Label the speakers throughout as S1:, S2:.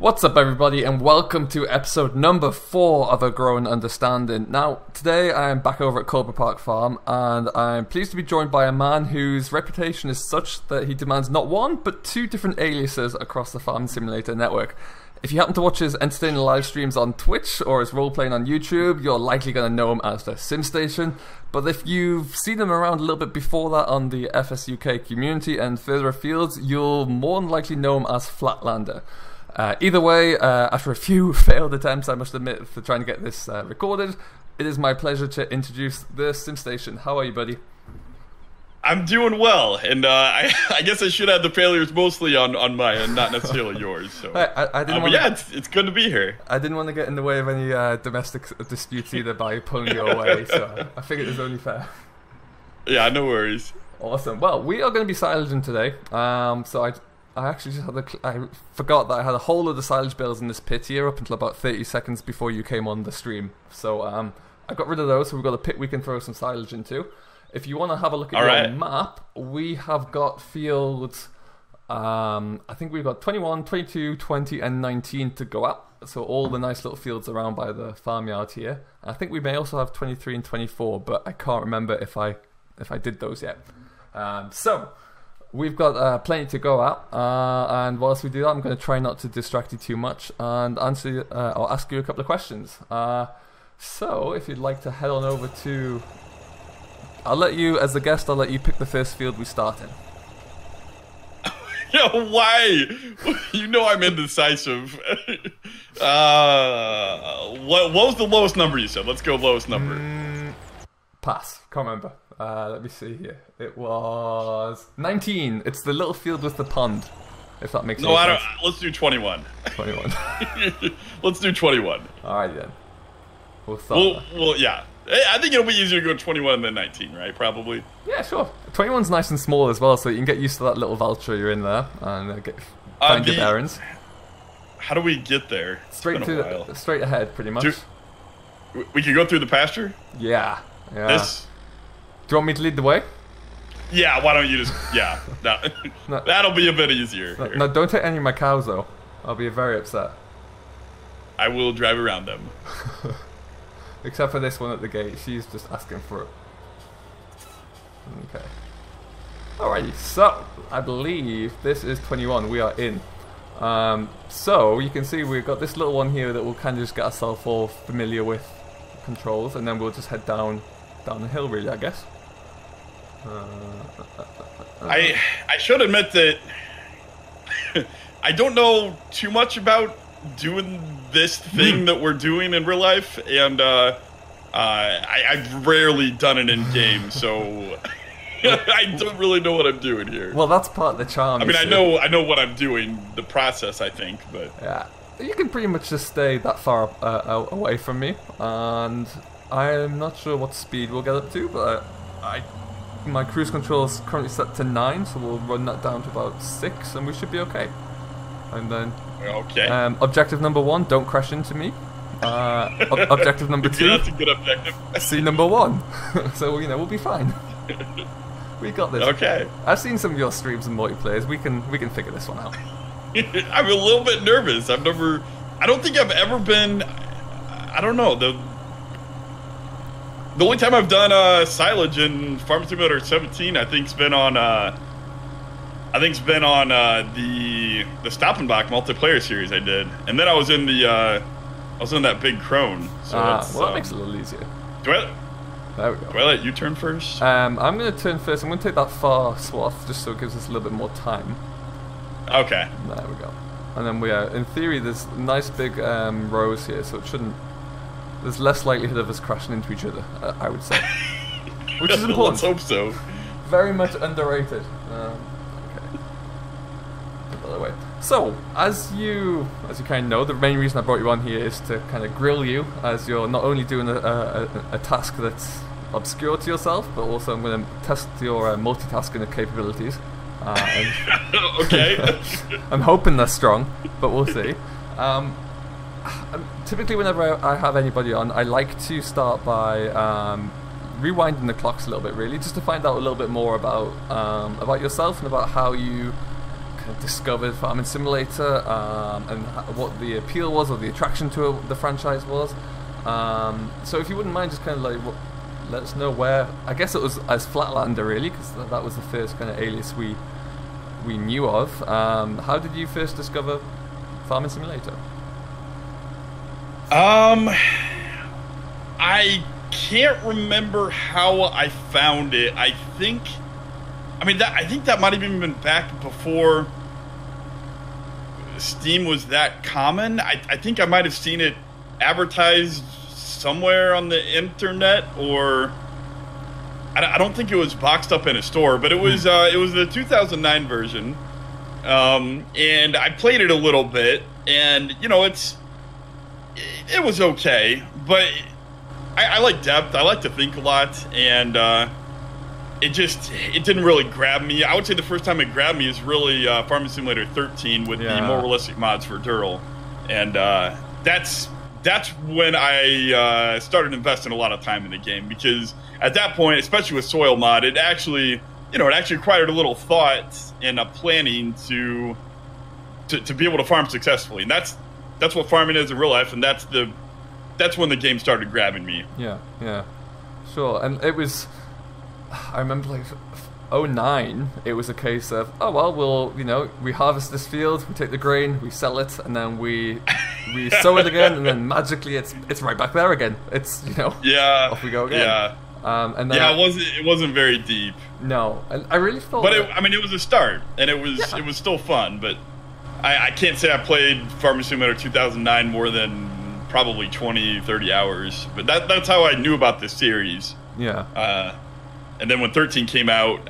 S1: What's up everybody and welcome to episode number 4 of A Growing Understanding. Now, today I am back over at Cobra Park Farm and I'm pleased to be joined by a man whose reputation is such that he demands not one but 2 different aliases across the Farm Simulator network. If you happen to watch his entertaining live streams on Twitch or his roleplaying on YouTube, you're likely going to know him as the SimStation. But if you've seen him around a little bit before that on the FSUK community and further afield, you'll more than likely know him as Flatlander. Either way, after a few failed attempts, I must admit, for trying to get this recorded, it is my pleasure to introduce the SimStation. How are you, buddy?
S2: I'm doing well, and I guess I should have the failures mostly on my end, not necessarily yours. So,
S1: I didn't want
S2: it's good to be here.
S1: I didn't want to get in the way of any domestic disputes either by pulling you away, so I figured it was only fair.
S2: Yeah, no worries.
S1: Awesome. Well, we are going to be silaging today, so I actually just had I forgot that I had a whole load of silage bales in this pit here up until about 30 seconds before you came on the stream. So I got rid of those, so we've got a pit we can throw some silage into. If you want to have a look at your map, we have got fields, I think we've got 21, 22, 20 and 19 to go at. So all the nice little fields around by the farmyard here. I think we may also have 23 and 24, but I can't remember if I did those yet. So we've got plenty to go at, and whilst we do that, I'm going to try not to distract you too much and answer or ask you a couple of questions. So if you'd like to head on over to, as the guest, I'll let you pick the first field we start in.
S2: Yo, why? You know I'm indecisive. What was the lowest number you said? Let's go lowest number.
S1: Pass. Can't remember. Let me see here. It was 19. It's the little field with the pond, if that makes sense.
S2: No, let's do 21.
S1: 21.
S2: Let's do 21.
S1: Alright then. We'll start.
S2: Well, yeah. I think it'll be easier to go 21 than 19, right? Probably.
S1: Yeah, sure. 21's nice and small as well, so you can get used to that little vulture you're in there and find your bearings.
S2: How do we get there?
S1: Straight ahead, pretty much.
S2: We can go through the pasture?
S1: Yeah. Do you want me to lead the way?
S2: Yeah, why don't you just... Yeah, no, that'll be a bit easier.
S1: No, don't take any of my cows, though. I'll be very upset.
S2: I will drive around them.
S1: Except for this one at the gate. She's just asking for it. Okay. Alrighty, so I believe this is 21. We are in. So you can see we've got this little one here that we'll kind of just get ourselves all familiar with controls, and then we'll just head down the hill, really, I guess.
S2: I should admit that I don't know too much about doing this thing that we're doing in real life, and I've rarely done it in game, so I don't really know what I'm doing here.
S1: Well, that's part of the charm.
S2: I mean, I know what I'm doing, the process, I think, but
S1: yeah, you can pretty much just stay that far away from me, and I'm not sure what speed we'll get up to, but my cruise control is currently set to 9, so we'll run that down to about 6, and we should be okay. And then,
S2: okay.
S1: Objective number 1: don't crash into me. Objective number 2:
S2: that's a good objective.
S1: See number 1. So we'll be fine. We got this.
S2: Okay.
S1: I've seen some of your streams and multiplayers. We can figure this one out.
S2: I'm a little bit nervous. I don't think I've ever been. I don't know. The only time I've done silage in Farm Simulator 17, I think's been on the Stop and Block multiplayer series I did, and then I was in that big crone. So
S1: well, that makes it a little easier. There we go.
S2: Do I let you turn first?
S1: I'm going to turn first. I'm going to take that far swath just so it gives us a little bit more time.
S2: Okay.
S1: There we go. And then in theory, there's nice big rows here, so it shouldn't. There's less likelihood of us crashing into each other, I would say. Which is important.
S2: Let's hope so.
S1: Very much underrated. Okay. By the way. So, as you kind of know, the main reason I brought you on here is to kind of grill you, as you're not only doing a task that's obscure to yourself, but also I'm going to test your multitasking capabilities.
S2: Okay.
S1: I'm hoping they're strong, but we'll see. Typically, whenever I have anybody on, I like to start by rewinding the clocks a little bit, really, just to find out a little bit more about yourself and about how you kind of discovered Farming Simulator, and what the appeal was, or the attraction to the franchise was. So if you wouldn't mind, just kind of like let us know where. I guess it was as Flatlander, really, because that was the first kind of alias we knew of. How did you first discover Farming Simulator?
S2: I can't remember how I found it. I think that might have even been back before Steam was that common. I think I might have seen it advertised somewhere on the internet, or I don't think it was boxed up in a store, but it was the 2009 version, and I played it a little bit, and you know it was okay, but I like depth. I like to think a lot, and it didn't really grab me. I would say the first time it grabbed me is really Farming Simulator 13 with the more realistic mods for Dural, and that's when I started investing a lot of time in the game, because at that point, especially with Soil Mod, it actually required a little thought and a planning to be able to farm successfully, and that's what farming is in real life, and that's when the game started grabbing me.
S1: Yeah, sure. And it was, I remember like 2009, it was a case of, oh well, we harvest this field, we take the grain, we sell it, and then we sow it again, and then magically it's right back there again. It's off we go again.
S2: Yeah.
S1: And then
S2: it wasn't very deep.
S1: No, and I really felt.
S2: But it was a start, and it was still fun. But I can't say I played Farming Simulator 2009 more than probably 20, 30 hours. But that's how I knew about this series.
S1: Yeah.
S2: And then when 13 came out,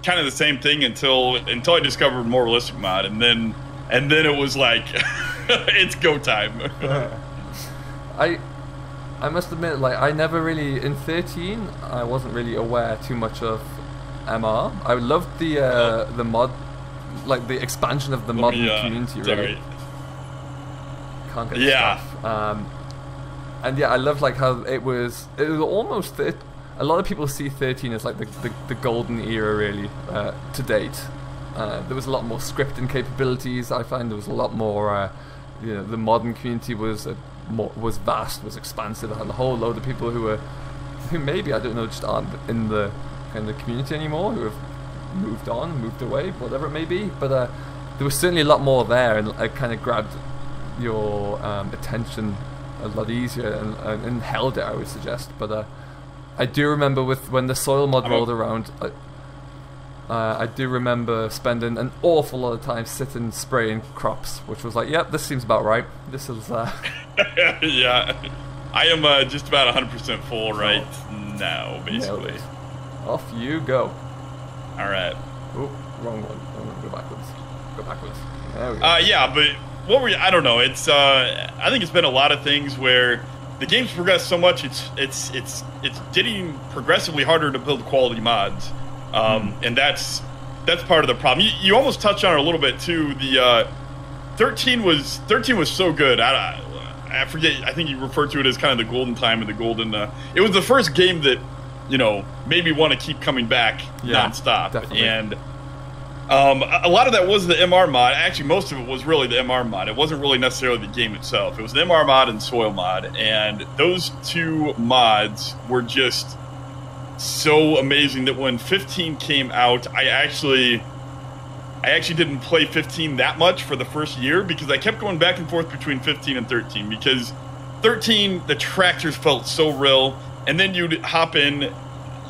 S2: kind of the same thing until I discovered more realistic mod, and then it was like it's go time.
S1: I must admit, like, I never really, in 13, I wasn't really aware too much of MR. I loved the mod, like the expansion of the modern community, really. Can't get stuff. And yeah, I loved like how it was almost, a lot of people see 13 as like the golden era, really, to date. There was a lot more scripting capabilities. I find there was a lot more, the modern community was vast, was expansive. I had a whole load of people who maybe, I don't know, just aren't in the kind of community anymore, who have moved away, whatever it may be. But there was certainly a lot more there, and it kind of grabbed your attention a lot easier and held it, I would suggest. But I do remember when the soil mod rolled around, I do remember spending an awful lot of time sitting spraying crops, which was like, yep, this seems about right. This is
S2: yeah, I am just about 100% full right now, basically.
S1: Off you go.
S2: All right.
S1: Oh, wrong one. Go backwards. There we go.
S2: Yeah, but I don't know. It's I think it's been a lot of things where the game's progressed so much. It's getting progressively harder to build quality mods, and that's part of the problem. You almost touched on it a little bit too. The 13 was so good. I forget. I think you referred to it as kind of the golden time and the golden. It was the first game that made me want to keep coming back nonstop.
S1: Definitely.
S2: And a lot of that was the MR mod. Actually, most of it was really the MR mod. It wasn't really necessarily the game itself. It was the MR mod and Soil mod, and those two mods were just so amazing that when 15 came out, I actually didn't play 15 that much for the first year, because I kept going back and forth between 15 and 13, because 13, the tractors felt so real, and then you'd hop in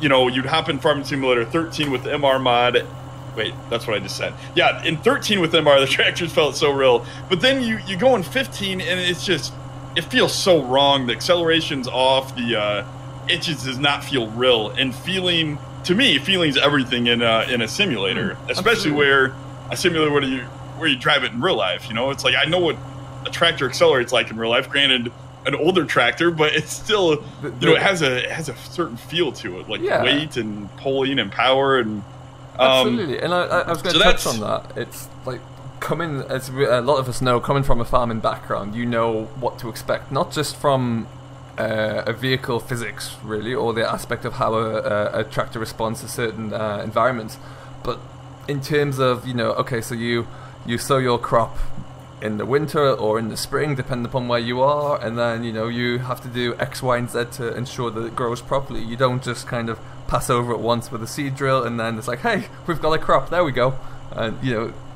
S2: Farming Simulator 13 with the MR mod. Wait, that's what I just said. Yeah, in 13 with MR, the tractors felt so real, but then you go in 15, and it feels so wrong. The acceleration's off, it just does not feel real, and feeling's everything in a simulator, especially where a simulator where you drive it in real life. It's like, I know what a tractor accelerates like in real life. Granted, an older tractor, but it's still it has a certain feel to it, like weight and pulling and power and.
S1: Absolutely, and I was going to touch on that. It's like as a lot of us know, coming from a farming background, you know what to expect, not just from a vehicle physics, really, or the aspect of how a tractor responds to certain environments, but in terms of, okay, so you sow your crop in the winter or in the spring, depending upon where you are, and then you have to do X, Y, and Z to ensure that it grows properly. You don't just kind of pass over it once with a seed drill and then it's like, hey, we've got a crop, there we go. And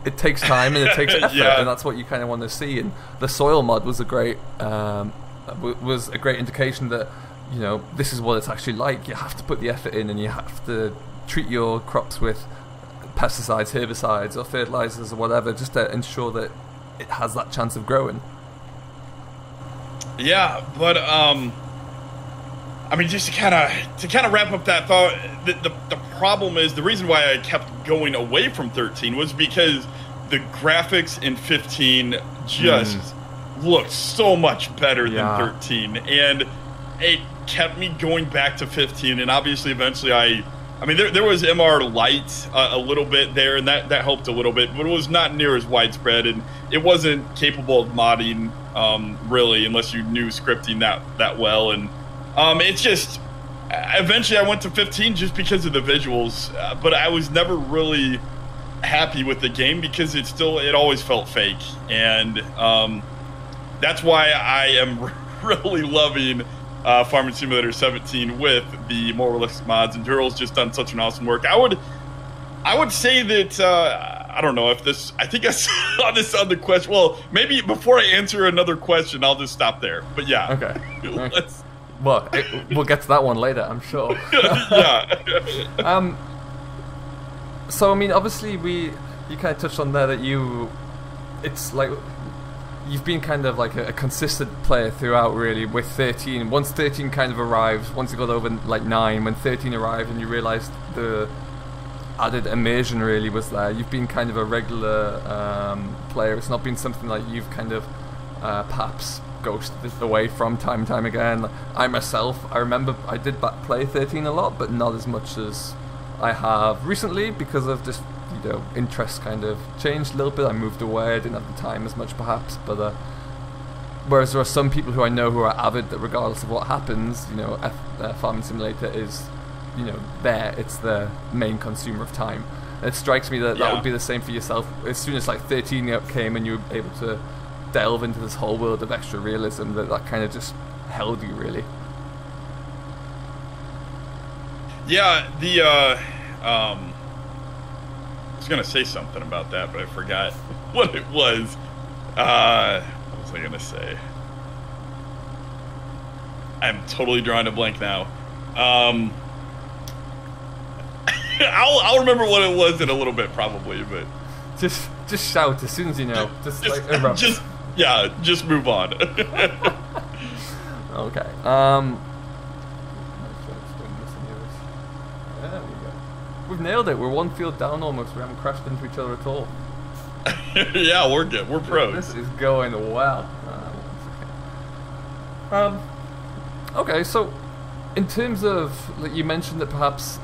S1: it takes time and it takes effort, and that's what you kind of want to see. And the soil mod was a great indication that this is what it's actually like. You have to put the effort in, and you have to treat your crops with pesticides, herbicides, or fertilizers or whatever, just to ensure that it has that chance of growing.
S2: Yeah, but just to kind of wrap up that thought, the problem is, the reason why I kept going away from 13 was because the graphics in 15 just looked so much better than 13, and it kept me going back to 15. And obviously, eventually, there was MR Lite a little bit there, and that helped a little bit, but it was not near as widespread, and it wasn't capable of modding really, unless you knew scripting that well. And it's just, eventually I went to 15 just because of the visuals, but I was never really happy with the game because it always felt fake, and that's why I am really loving Farming Simulator 17 with the more realistic mods, and Dural's just done such an awesome work. I would say that I don't know if this, I think I saw this on the question. Well, maybe before I answer another question, I'll just stop there. But yeah.
S1: Okay. Well, we'll get to that one later, I'm sure.
S2: Yeah.
S1: So, obviously, you kind of touched on there that it's like, you've been kind of like a consistent player throughout, really, with 13. Once 13 kind of arrived, once you got over, 9, when 13 arrived and you realised the added immersion really was there, you've been kind of a regular player. It's not been something like you've kind of perhaps ghosted away from time and time again. I myself, I remember I did play 13 a lot, but not as much as I have recently, because of just interest kind of changed a little bit. I moved away, I didn't have the time as much perhaps, but whereas there are some people who I know who are avid, that regardless of what happens, Farming Simulator is there, it's the main consumer of time. And it strikes me that would be the same for yourself. As soon as 13 came and you were able to delve into this whole world of extra realism, that kind of just held you, really.
S2: Yeah, I was gonna say something about that, but I forgot what it was. What was I gonna say? I'm totally drawing a blank now. I'll remember what it was in a little bit, probably, but
S1: just shout as soon as you know. Just
S2: move on.
S1: Okay. There we go. We've nailed it. We're one field down almost. We haven't crashed into each other at all.
S2: Yeah, we're good. We're pros.
S1: This is going well. Okay, so in terms of, you mentioned that perhaps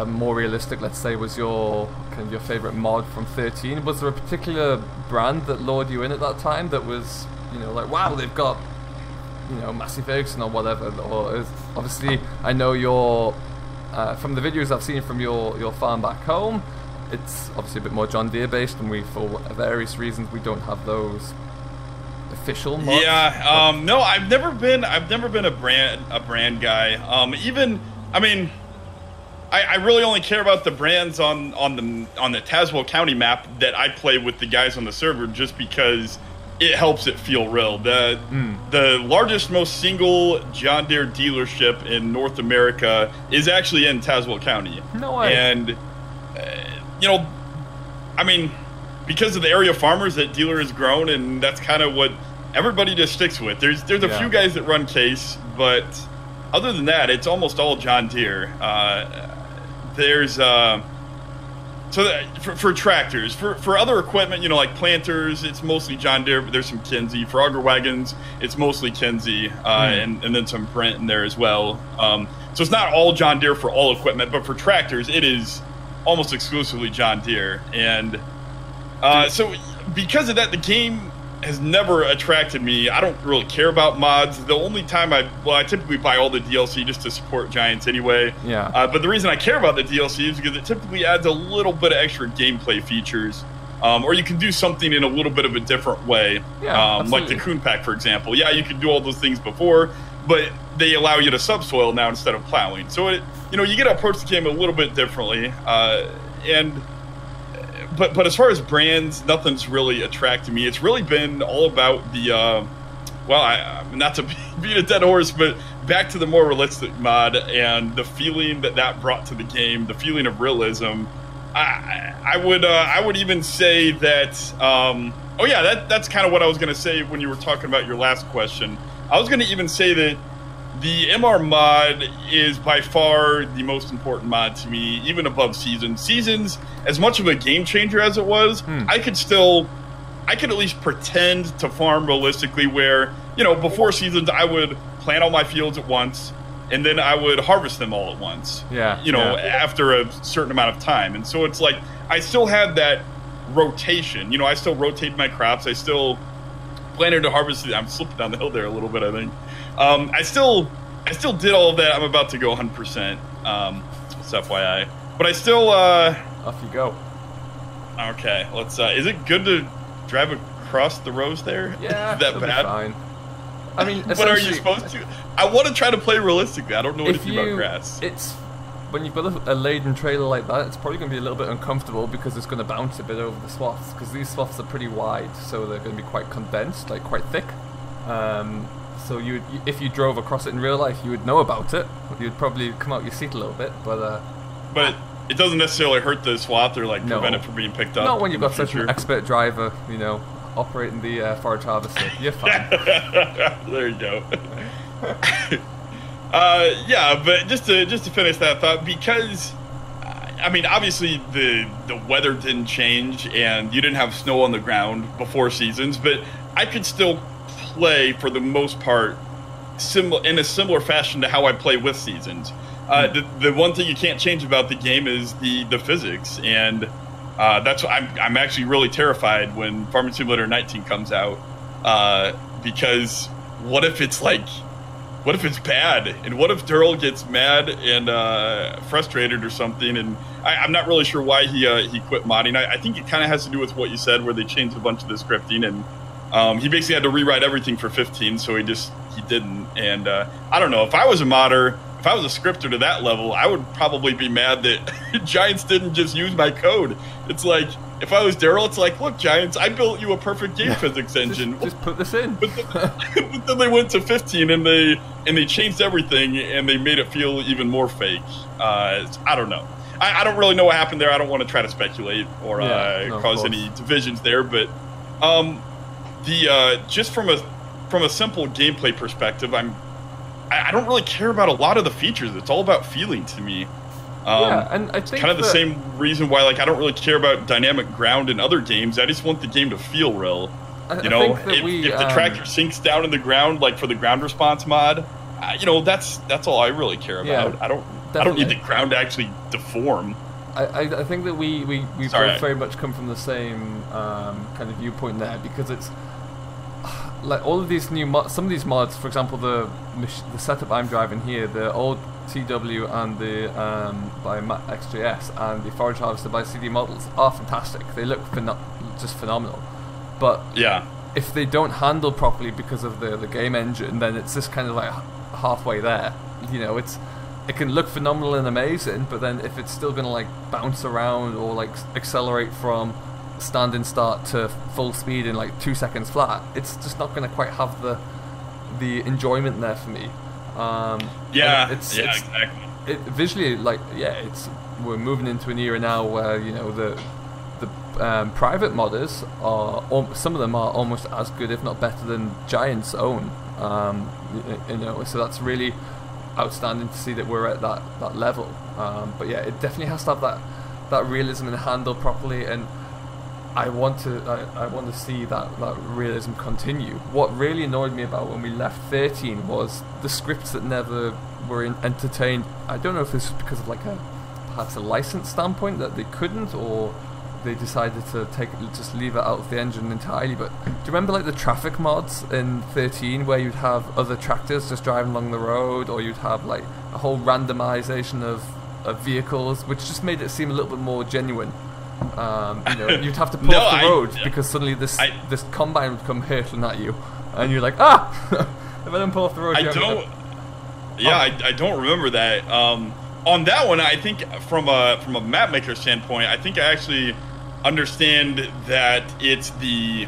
S1: more realistic, let's say, was your favorite mod from 13. Was there a particular brand that lured you in at that time that was, wow, they've got, Massey Ferguson or whatever? Or obviously, I know your from the videos I've seen from your farm back home, it's obviously a bit more John Deere based, and for various reasons we don't have those official mods.
S2: Yeah, no, I've never been a brand guy. I really only care about the brands on the Tazewell County map that I play with the guys on the server, just because it helps it feel real. The largest, most single John Deere dealership in North America is actually in Tazewell County.
S1: No way.
S2: And because of the area of farmers that dealer has grown, and that's kind of what everybody just sticks with. There's a few guys that run Case, but other than that, it's almost all John Deere. For tractors, for other equipment, like planters, it's mostly John Deere, but there's some Kinsey. For auger wagons, it's mostly Kinsey, and then some Brent in there as well. So it's not all John Deere for all equipment, but for tractors, it is almost exclusively John Deere. And so because of that, the game has never attracted me. I don't really care about mods. The only time I typically buy all the DLC just to support Giants anyway.
S1: Yeah.
S2: But the reason I care about the DLC is because it typically adds a little bit of extra gameplay features. Or you can do something in a little bit of a different way.
S1: Yeah,
S2: like the Coon Pack, for example. Yeah, you could do all those things before, but they allow you to subsoil now instead of plowing. So, you get to approach the game a little bit differently. But as far as brands, nothing's really attracted me. It's really been all about the, not to beat a dead horse, but back to the more realistic mod and the feeling that brought to the game, the feeling of realism. I would even say that, that's kind of what I was going to say when you were talking about your last question. I was going to even say that the MR mod is by far the most important mod to me, even above Seasons. Seasons, as much of a game changer as it was, I could at least pretend to farm realistically where, before Seasons, I would plant all my fields at once, and then I would harvest them all at once.
S1: Yeah.
S2: After a certain amount of time. And so it's like, I still had that rotation. I still rotated my crops. I still planted to harvest. I'm slipping down the hill there a little bit, I think. I still did all of that. I'm about to go 100%. It's FYI. But I still...
S1: Off you go.
S2: Okay, let's... is it good to drive across the rows there?
S1: Yeah,
S2: is that bad?
S1: Fine. I mean,
S2: but are you supposed to? I want to try to play realistically. I don't know anything about grass.
S1: When you've got a laden trailer like that, it's probably going to be a little bit uncomfortable because it's going to bounce a bit over the swaths, because these swaths are pretty wide, so they're going to be quite condensed, like quite thick. So if you drove across it in real life, you would know about it. You'd probably come out your seat a little bit, but
S2: it doesn't necessarily hurt the swath or prevent it from being picked up.
S1: Not when you've got such an expert driver, operating the forage harvester. You're fine.
S2: There you go. But just to finish that thought, because obviously the weather didn't change and you didn't have snow on the ground before Seasons, but I could still play for the most part in a similar fashion to how I play with Seasons. The one thing you can't change about the game is the physics, and that's why I'm actually really terrified when Farming Simulator 19 comes out, because what if it's bad, and what if Daryl gets mad and frustrated or something? And I'm not really sure why he quit modding. I think it kind of has to do with what you said, where they changed a bunch of the scripting, and he basically had to rewrite everything for 15, so he didn't. And I don't know, if I was a modder, if I was a scripter to that level, I would probably be mad that Giants didn't just use my code. It's like, if I was Daryl, it's like, look, Giants, I built you a perfect game physics engine.
S1: Just put this in.
S2: But then they went to 15 and they changed everything and they made it feel even more fake. I don't know. I don't really know what happened there. I don't want to try to speculate or cause any divisions there. But just from a simple gameplay perspective, I don't really care about a lot of the features. It's all about feeling to me.
S1: And I think
S2: kind of the same reason why I don't really care about dynamic ground in other games. I just want the game to feel real. If the tractor sinks down in the ground, like for the ground response mod, that's all I really care about.
S1: Yeah,
S2: I don't need the ground to actually deform.
S1: I think that we both very much come from the same kind of viewpoint there, because it's like all of these new some of these mods, for example, the setup I'm driving here, the old TW and the by XJS and the Forage Harvester by CD Models are fantastic. They look just phenomenal. But if they don't handle properly because of the game engine, then it's just kind of like halfway there. It can look phenomenal and amazing, but then if it's still going to bounce around or accelerate from standing start to full speed in 2 seconds flat, it's just not going to quite have the enjoyment there for me. Exactly. Visually, we're moving into an era now where the private modders are some of them are almost as good, if not better, than Giants' own. So that's really outstanding to see that we're at that level. But yeah, it definitely has to have that realism and handle properly, and I want to see that realism continue. What really annoyed me about when we left 13 was the scripts that never were entertained. I don't know if this is because of perhaps a license standpoint that they couldn't, or they decided to just leave it out of the engine entirely. But do you remember like the traffic mods in 13 where you'd have other tractors just driving along the road, or you'd have like a whole randomization of vehicles, which just made it seem a little bit more genuine. You'd have to pull off the road because suddenly this combine would come hurtling at you, and you're like, if I don't pull off the road, I
S2: don't remember that. On that one, I think from a map maker standpoint, I think I actually understand that it's the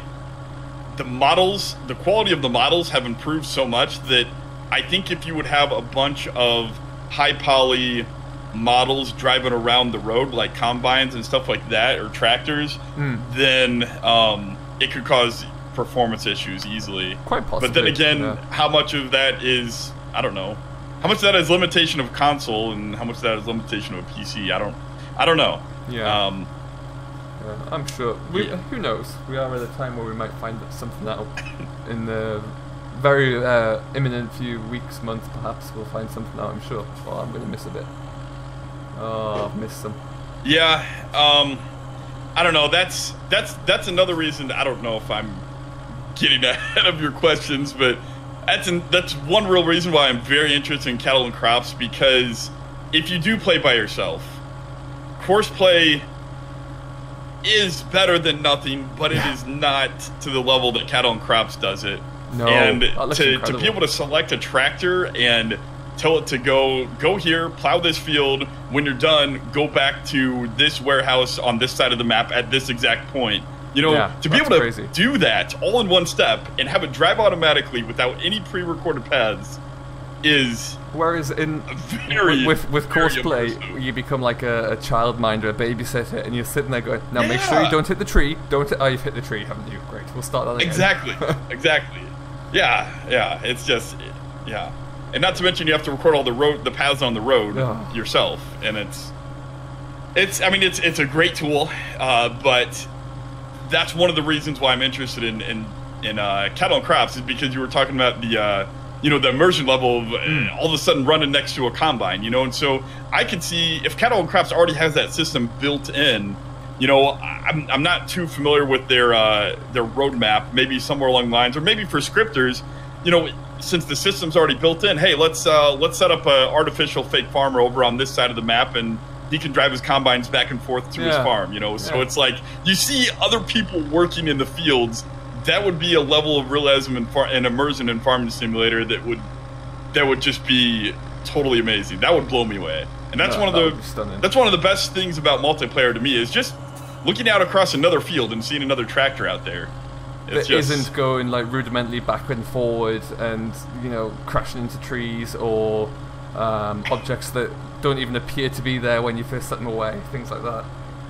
S2: models, the quality of the models have improved so much that I think if you would have a bunch of high poly models driving around the road, like combines and stuff like that, or tractors, then it could cause performance issues easily.
S1: Quite possibly.
S2: But then again, how much of that is, I don't know. How much of that is limitation of console, and how much of that is limitation of a PC? I don't know.
S1: Yeah. I'm sure. Who knows? We are at a time where we might find something out in the very imminent few weeks, months, perhaps. We'll find something out, I'm sure. Well, I'm going to miss a bit. Oh, I've missed some.
S2: Yeah. I don't know. That's another reason. I don't know if I'm getting ahead of your questions, but that's one real reason why I'm very interested in Cattle and Crops, because if you do play by yourself, course play is better than nothing, but it is not to the level that Cattle and Crops does it.
S1: No,
S2: and to be able to select a tractor and tell it to go here, plow this field, when you're done, go back to this warehouse on this side of the map at this exact point. To be able to do that all in one step and have it drive automatically without any pre-recorded paths is...
S1: Whereas with course play, you become like a childminder, a babysitter, and you're sitting there going, now make sure you don't hit the tree. You've hit the tree, haven't you? Great, we'll start that again.
S2: Exactly. Yeah, it's just... Yeah. And not to mention you have to record all the paths on the road yourself, and it's a great tool, but that's one of the reasons why I'm interested in Cattle and Crops, is because you were talking about the immersion level of all of a sudden running next to a combine, and so I could see if Cattle and Crops already has that system built in. I'm not too familiar with their roadmap, maybe somewhere along the lines, or maybe for scripters, since the system's already built in, hey, let's set up an artificial fake farmer over on this side of the map, and he can drive his combines back and forth to his farm, So it's like, you see other people working in the fields. That would be a level of realism and immersion in Farming Simulator that would just be totally amazing. That would blow me away. And that's one of the best things about multiplayer to me, is just looking out across another field and seeing another tractor out there.
S1: It isn't going like rudimentally backward and forward and crashing into trees or objects that don't even appear to be there when you first set them away, things like that,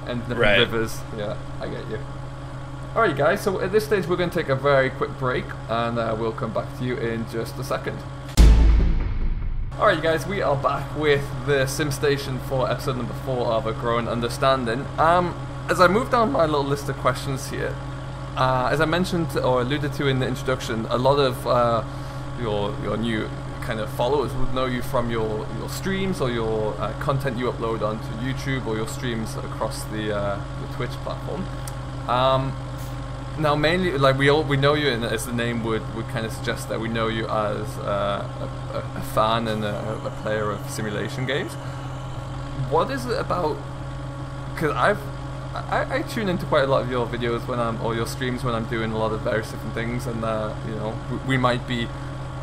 S1: and the rivers. Yeah, I get you. Alright guys, so at this stage we're going to take a very quick break, and we'll come back to you in just a second. Alright guys, we are back with the SimStation for episode number 4 of A Growing Understanding. As I move down my little list of questions here, as I mentioned or alluded to in the introduction, a lot of your new kind of followers would know you from your streams or your content you upload onto YouTube, or your streams across the Twitch platform. Now, mainly, like we know you, and as the name would kind of suggest, that we know you as a fan and a player of simulation games. What is it about? Because I tune into quite a lot of your videos or your streams when I'm doing a lot of various different things, and we might be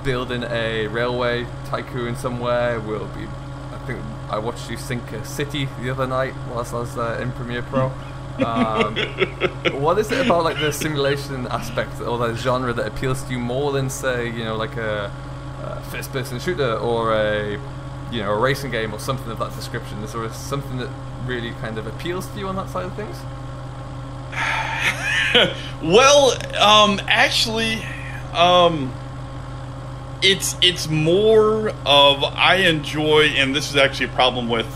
S1: building a railway tycoon somewhere. I think I watched you sink a city the other night whilst I was in Premiere Pro. What is it about like the simulation aspect or the genre that appeals to you more than, say, like a first-person shooter or a racing game or something of that description? Is there something that really kind of appeals to you on that side of things?
S2: Well, actually, it's more of, I enjoy, and this is actually a problem with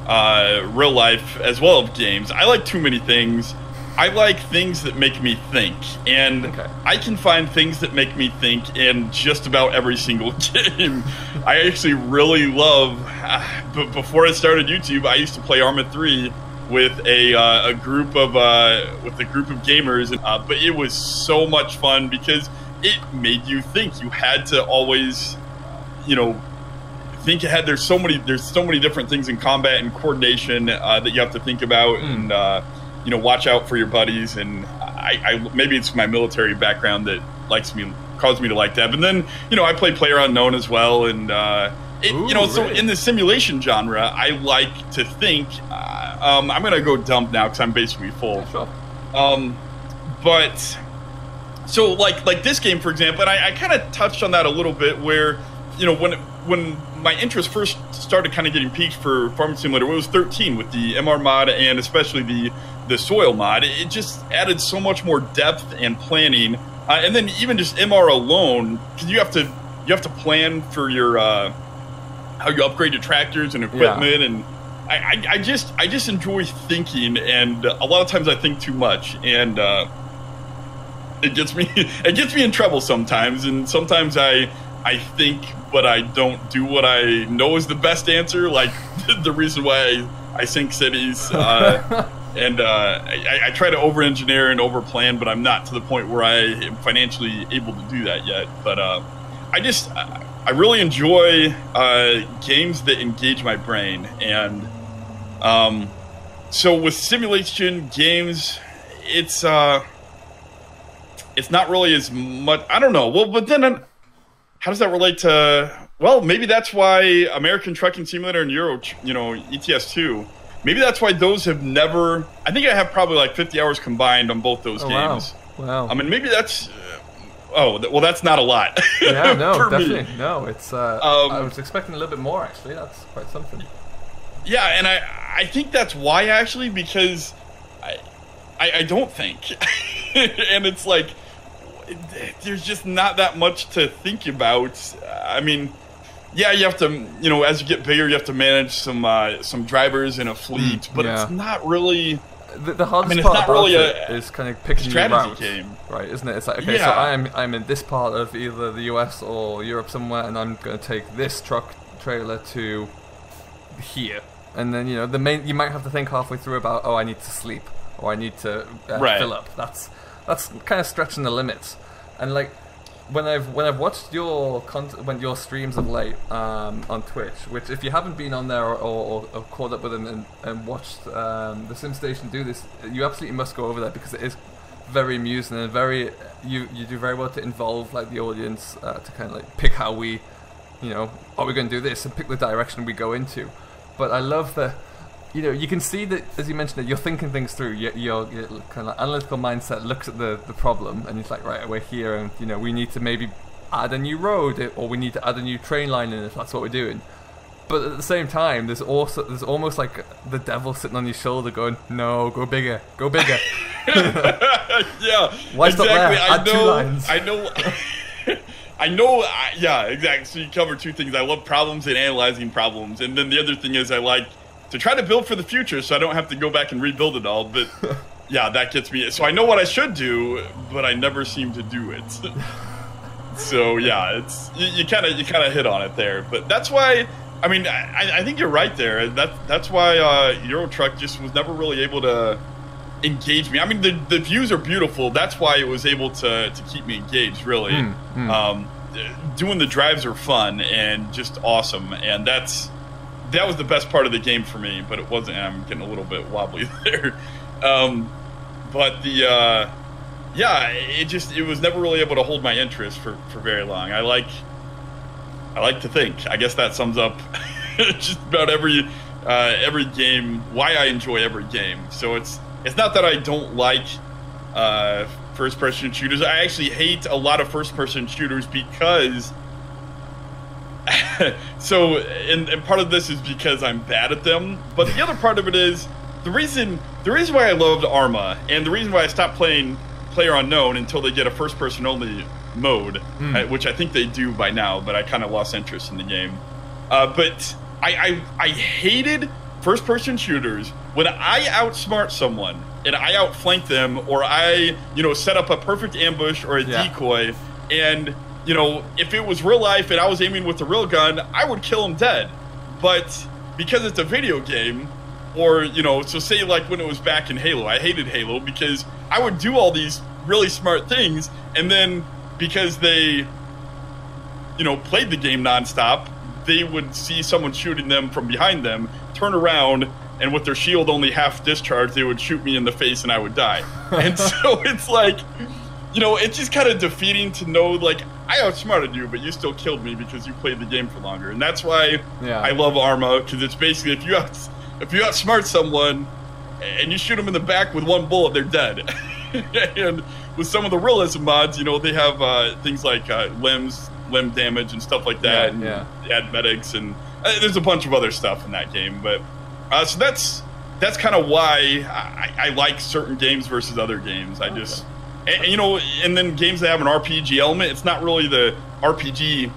S2: real life as well of games. I like too many things. I like things that make me think, and I can find things that make me think in just about every single game. I actually really love, before I started YouTube, I used to play Arma 3 with a group of gamers, but it was so much fun because it made you think. You had to always, think ahead. There's so many different things in combat and coordination that you have to think about, and watch out for your buddies. And I maybe it's my military background that caused me to like that. But then I play PlayerUnknown as well, and so
S1: really?
S2: in the simulation genre, I like to think. I'm gonna go dump now because I'm basically full.
S1: Sure.
S2: But so like this game, for example, and I kind of touched on that a little bit, where when my interest first started kind of getting peaked for Farming Simulator, it was 13 with the MR mod and especially the soil mod. It just added so much more depth and planning, and then even just MR alone, because you have to plan for your how you upgrade your tractors and equipment, and I just enjoy thinking, and a lot of times I think too much, and it gets me in trouble sometimes, and sometimes I think, but I don't do what I know is the best answer, like the reason why I sink cities, and I try to over-engineer and over-plan, but I'm not to the point where I am financially able to do that yet. But I really enjoy games that engage my brain, and so with simulation games, it's not really as much. I don't know. Well, but then how does that relate to? Well, maybe that's why American Trucking Simulator and Euro, ETS2. Maybe that's why those have never. I think I have probably like 50 hours combined on both those games.
S1: Wow.
S2: I mean, maybe that's. Well, that's not a lot.
S1: Yeah, no,
S2: for
S1: definitely.
S2: me.
S1: No, it's. I was expecting a little bit more, actually. That's quite something.
S2: Yeah, and I think that's why, actually, because I don't think. And it's like, there's just not that much to think about. I mean, yeah, you have to, as you get bigger, you have to manage some drivers in a fleet, but it's not really.
S1: The hardest part about it is kind of picking your route,
S2: game,
S1: right? Isn't it? It's like, okay, so I'm in this part of either the US or Europe somewhere, and I'm going to take this truck trailer to here, and then you might have to think halfway through about, I need to sleep or I need to fill up. That's kind of stretching the limits, and like. When I've watched your your streams of late on Twitch, which if you haven't been on there or caught up with them and watched the SimStation do this, you absolutely must go over there because it is very amusing and you do very well to involve like the audience to kind of like pick how we, are we going to do this and pick the direction we go into. But I love the. You can see that, as you mentioned, that you're thinking things through. Your kind of analytical mindset looks at the problem, and it's like, right, we're here, and we need to maybe add a new road, or we need to add a new train line in if that's what we're doing. But at the same time, there's almost like the devil sitting on your shoulder, going, "No, go bigger, go bigger."
S2: Yeah,
S1: why stop there? Add 2 lines.
S2: I know. Yeah, exactly. So you cover 2 things. I love problems and analyzing problems, and then the other thing is I like to try to build for the future so I don't have to go back and rebuild it all, but yeah, that gets me. So I know what I should do, but I never seem to do it. So yeah, it's you kind of hit on it there, but that's why. I mean, I think you're right there. That's why Euro Truck just was never really able to engage me. I mean, the views are beautiful. That's why it was able to keep me engaged. Really, doing the drives are fun and just awesome, and that was the best part of the game for me, but it wasn't. I'm getting a little bit wobbly there. But it was never really able to hold my interest for very long. I like to think. I guess that sums up just about every game, why I enjoy every game. So it's not that I don't like first-person shooters. I actually hate a lot of first-person shooters because so, and part of this is because I'm bad at them, but the other part of it is the reason why I loved Arma, and the reason why I stopped playing PlayerUnknown until they get a first-person only mode, which I think they do by now, but I kind of lost interest in the game. But I hated first-person shooters when I outsmart someone and I outflank them, or I set up a perfect ambush or a decoy, and if it was real life and I was aiming with the real gun, I would kill him dead. But because it's a video game, Or, you know, so say like when it was back in Halo, I hated Halo because I would do all these really smart things, and then because they, you know, played the game nonstop, they would see someone shooting them from behind them, turn around, and with their shield only half discharged, they would shoot me in the face and I would die. And so it's like, you know, it's just kind of defeating to know, like, I outsmarted you, but you still killed me because you played the game for longer. And that's why I love Arma, because it's basically if you outsmart someone and you shoot them in the back with one bullet, they're dead. And with some of the realism mods, you know, they have things like limb damage and stuff like that. And they add medics, and there's a bunch of other stuff in that game. But so that's kind of why I like certain games versus other games. I just and, you know, and then games that have an RPG element, it's not really the RPG.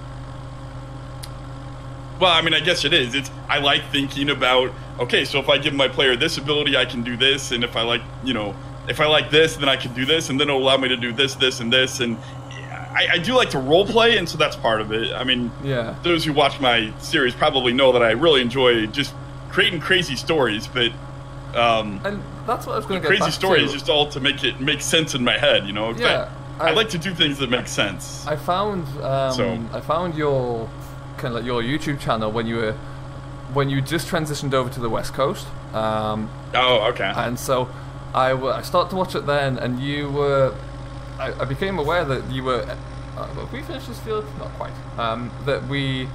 S2: Well, I mean, I guess it is. I like thinking about, okay, so if I give my player this ability, I can do this, and if I like, you know, if I like this, then I can do this, and then it'll allow me to do this, this, and this, and I do like to role play, and so that's part of it. I mean, those who watch my series probably know that I really enjoy just creating crazy stories, but
S1: and that's what I was going to get
S2: crazy
S1: back
S2: stories
S1: to.
S2: Just all to make it make sense in my head, you know. I like to do things that make sense.
S1: I found your kind of like your YouTube channel when you just transitioned over to the West Coast.
S2: Oh, okay.
S1: And so I started to watch it then, and you were. I became aware that you were. Have we finished this field? Not quite. That we.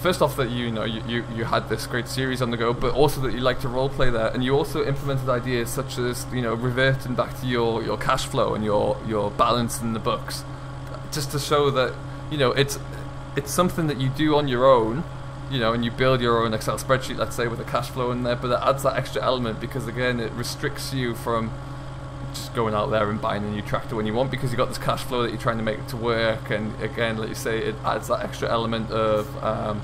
S1: First off, that you had this great series on the go, but also that you like to roleplay there, and you also implemented ideas such as reverting back to your cash flow and your balance in the books, just to show that it's something that you do on your own, and you build your own Excel spreadsheet, let's say, with a cash flow in there, but it adds that extra element because again it restricts you from just going out there and buying a new tractor when you want, because you've got this cash flow that you're trying to make to work, and again, like you say, it adds that extra element of kind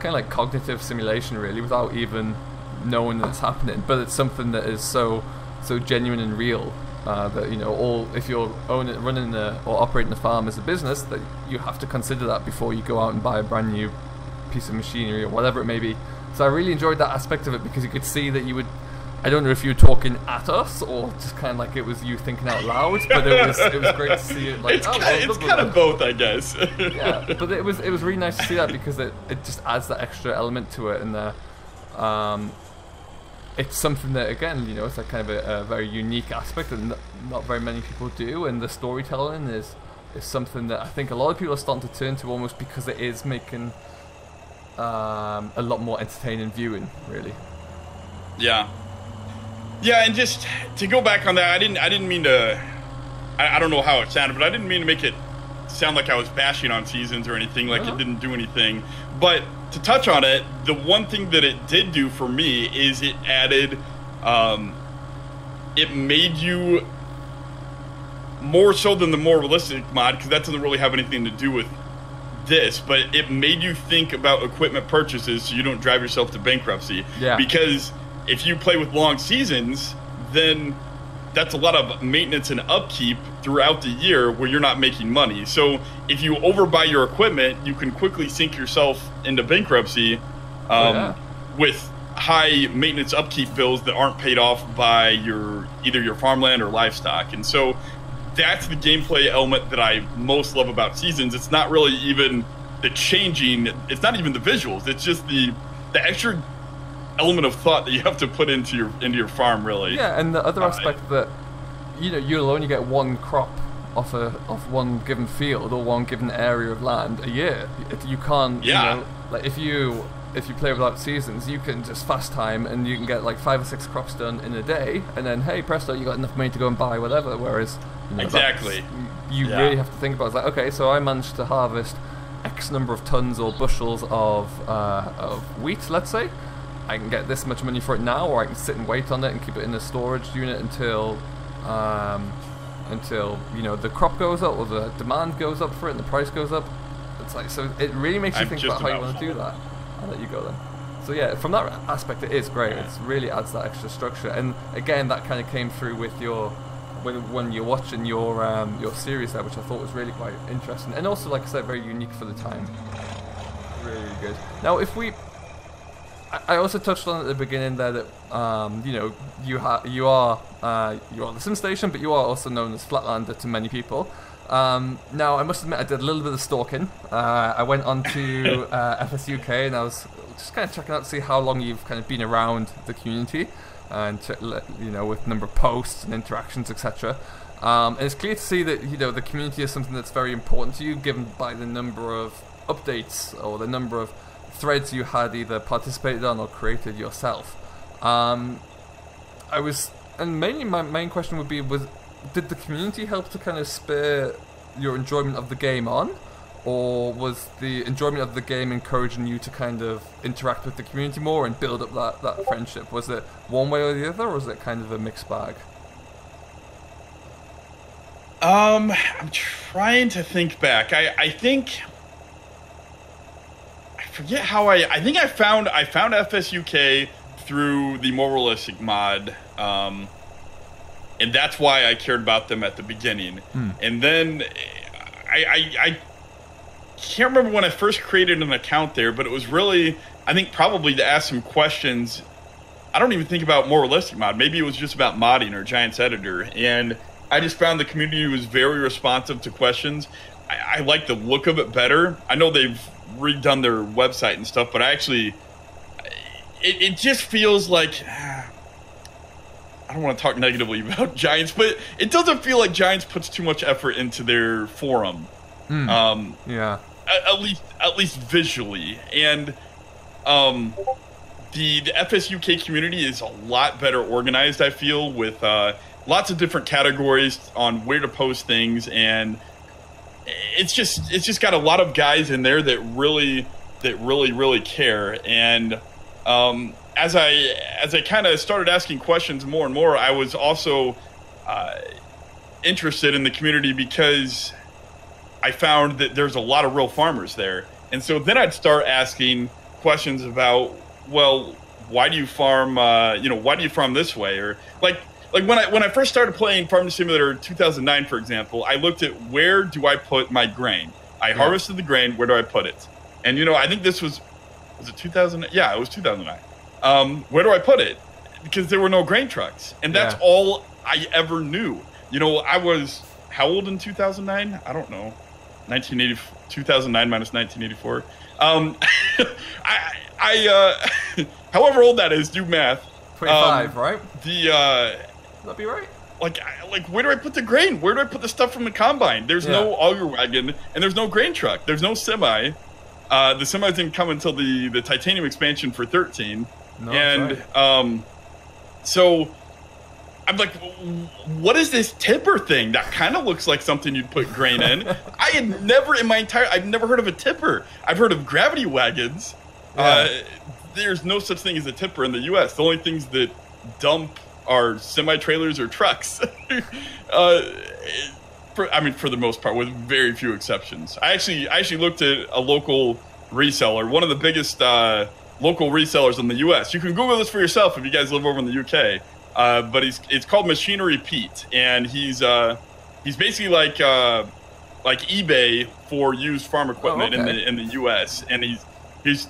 S1: of like cognitive simulation, really, without even knowing that it's happening. But it's something that is so genuine and real that all if you're running or operating a farm as a business, that you have to consider that before you go out and buy a brand new piece of machinery or whatever it may be. So I really enjoyed that aspect of it, because you could see that you would. I don't know if you were talking at us or just kind of like it was you thinking out loud, but it was great to see it. Like,
S2: it's kind of both, I guess.
S1: Yeah, but it was really nice to see that, because it just adds that extra element to it, and it's something that again it's like kind of a very unique aspect that not very many people do, and the storytelling is something that I think a lot of people are starting to turn to, almost because it is making a lot more entertaining viewing, really.
S2: Yeah, and just to go back on that, I didn't mean to. I don't know how it sounded, but I didn't mean to make it sound like I was bashing on Seasons or anything. Like it didn't do anything. But to touch on it, the one thing that it did do for me is it added. It made you more so than the more realistic mod, because that doesn't really have anything to do with this, but it made you think about equipment purchases so you don't drive yourself to bankruptcy. Yeah. Because if you play with long seasons, then that's a lot of maintenance and upkeep throughout the year where you're not making money. So if you overbuy your equipment, you can quickly sink yourself into bankruptcy with high maintenance upkeep bills that aren't paid off by either your farmland or livestock. And so that's the gameplay element that I most love about Seasons. It's not really even the changing, it's not even the visuals, it's just the extra element of thought that you have to put into your farm, really.
S1: Yeah, and the other aspect that you'll only get one crop off one given field or one given area of land a year. You can't. Like if you play without Seasons, you can just fast time and you can get like 5 or 6 crops done in a day, and then hey presto, you got enough money to go and buy whatever. Whereas
S2: exactly,
S1: you really have to think about it. It's like, okay, so I managed to harvest X number of tons or bushels of wheat, let's say. I can get this much money for it now, or I can sit and wait on it and keep it in a storage unit until the crop goes up or the demand goes up for it and the price goes up. It's like, so it really makes you think about how you want to do that. I'll let you go then. So yeah, from that aspect, it is great. It really adds that extra structure, and again, that kind of came through with when you're watching your series there, which I thought was really quite interesting, and also, like I said, very unique for the time. Really, really good. Now, I also touched on at the beginning there that you know, you are the Sim Station, but you are also known as Flatlander to many people. Now I must admit I did a little bit of stalking. I went on to FSUK and I was just kind of checking out to see how long you've kind of been around the community, and you know, with number of posts and interactions, etc. And it's clear to see that, you know, the community is something that's very important to you, given by the number of updates or the number of threads you had either participated on or created yourself. And mainly my main question would be, did the community help to kind of spur your enjoyment of the game on, or was the enjoyment of the game encouraging you to kind of interact with the community more and build up that friendship? Was it one way or the other, or was it kind of a mixed bag?
S2: I'm trying to think back. I think I forget how I think I found FSUK through the more realistic mod, and that's why I cared about them at the beginning. And then I can't remember when I first created an account there, but it was really, I think, probably to ask some questions. I don't even think about more realistic mod. Maybe it was just about modding or Giants Editor, and I just found the community was very responsive to questions. I like the look of it better. I know they've redone their website and stuff, but it just feels like, I don't want to talk negatively about Giants, but it doesn't feel like Giants puts too much effort into their forum.
S1: Yeah.
S2: At least visually. And the FSUK community is a lot better organized, I feel, with lots of different categories on where to post things, and it's just got a lot of guys in there that really care. And as I kind of started asking questions more and more, I was also interested in the community because I found that there's a lot of real farmers there. And so then I'd start asking questions about, well, why do you farm, why do you farm this way? Or like when I first started playing Farming Simulator 2009, for example, I looked at, where do I put my grain? I harvested the grain, where do I put it? And, I think this was it 2000? Yeah, it was 2009. Where do I put it? Because there were no grain trucks. And that's all I ever knew. I was, how old in 2009? I don't know. 2009 minus 1984. However old that is, do math.
S1: 25, right?
S2: Would that be right? Like, where do I put the grain? Where do I put the stuff from the combine? There's no auger wagon, and there's no grain truck. There's no semi. The semis didn't come until the titanium expansion for 13. No, and right. So I'm like, what is this tipper thing? That kind of looks like something you'd put grain in. I've never heard of a tipper. I've heard of gravity wagons. Yeah. There's no such thing as a tipper in the U.S. The only things that dump are semi-trailers or trucks. For the most part, with very few exceptions. I actually looked at a local reseller, one of the biggest local resellers in the U.S. You can Google this for yourself if you guys live over in the U.K. But it's called Machinery Pete, and he's basically like eBay for used farm equipment in the U.S. And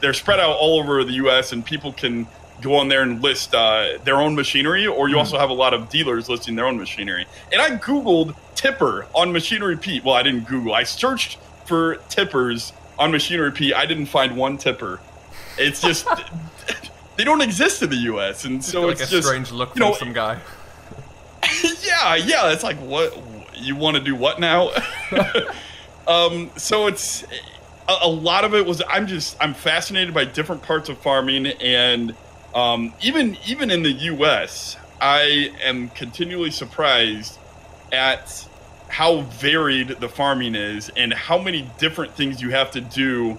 S2: they're spread out all over the U.S. and people can go on there and list their own machinery, or you also have a lot of dealers listing their own machinery. And I Googled tipper on Machinery Pete. Well, I didn't Google. I searched for tippers on Machinery Pete. I didn't find one tipper. It's just they don't exist in the U.S. And so it's just
S1: strange look from some guy.
S2: yeah. It's like, what you want to do? What now? So it's a lot of it was I'm fascinated by different parts of farming, and even in the U.S., I am continually surprised at how varied the farming is and how many different things you have to do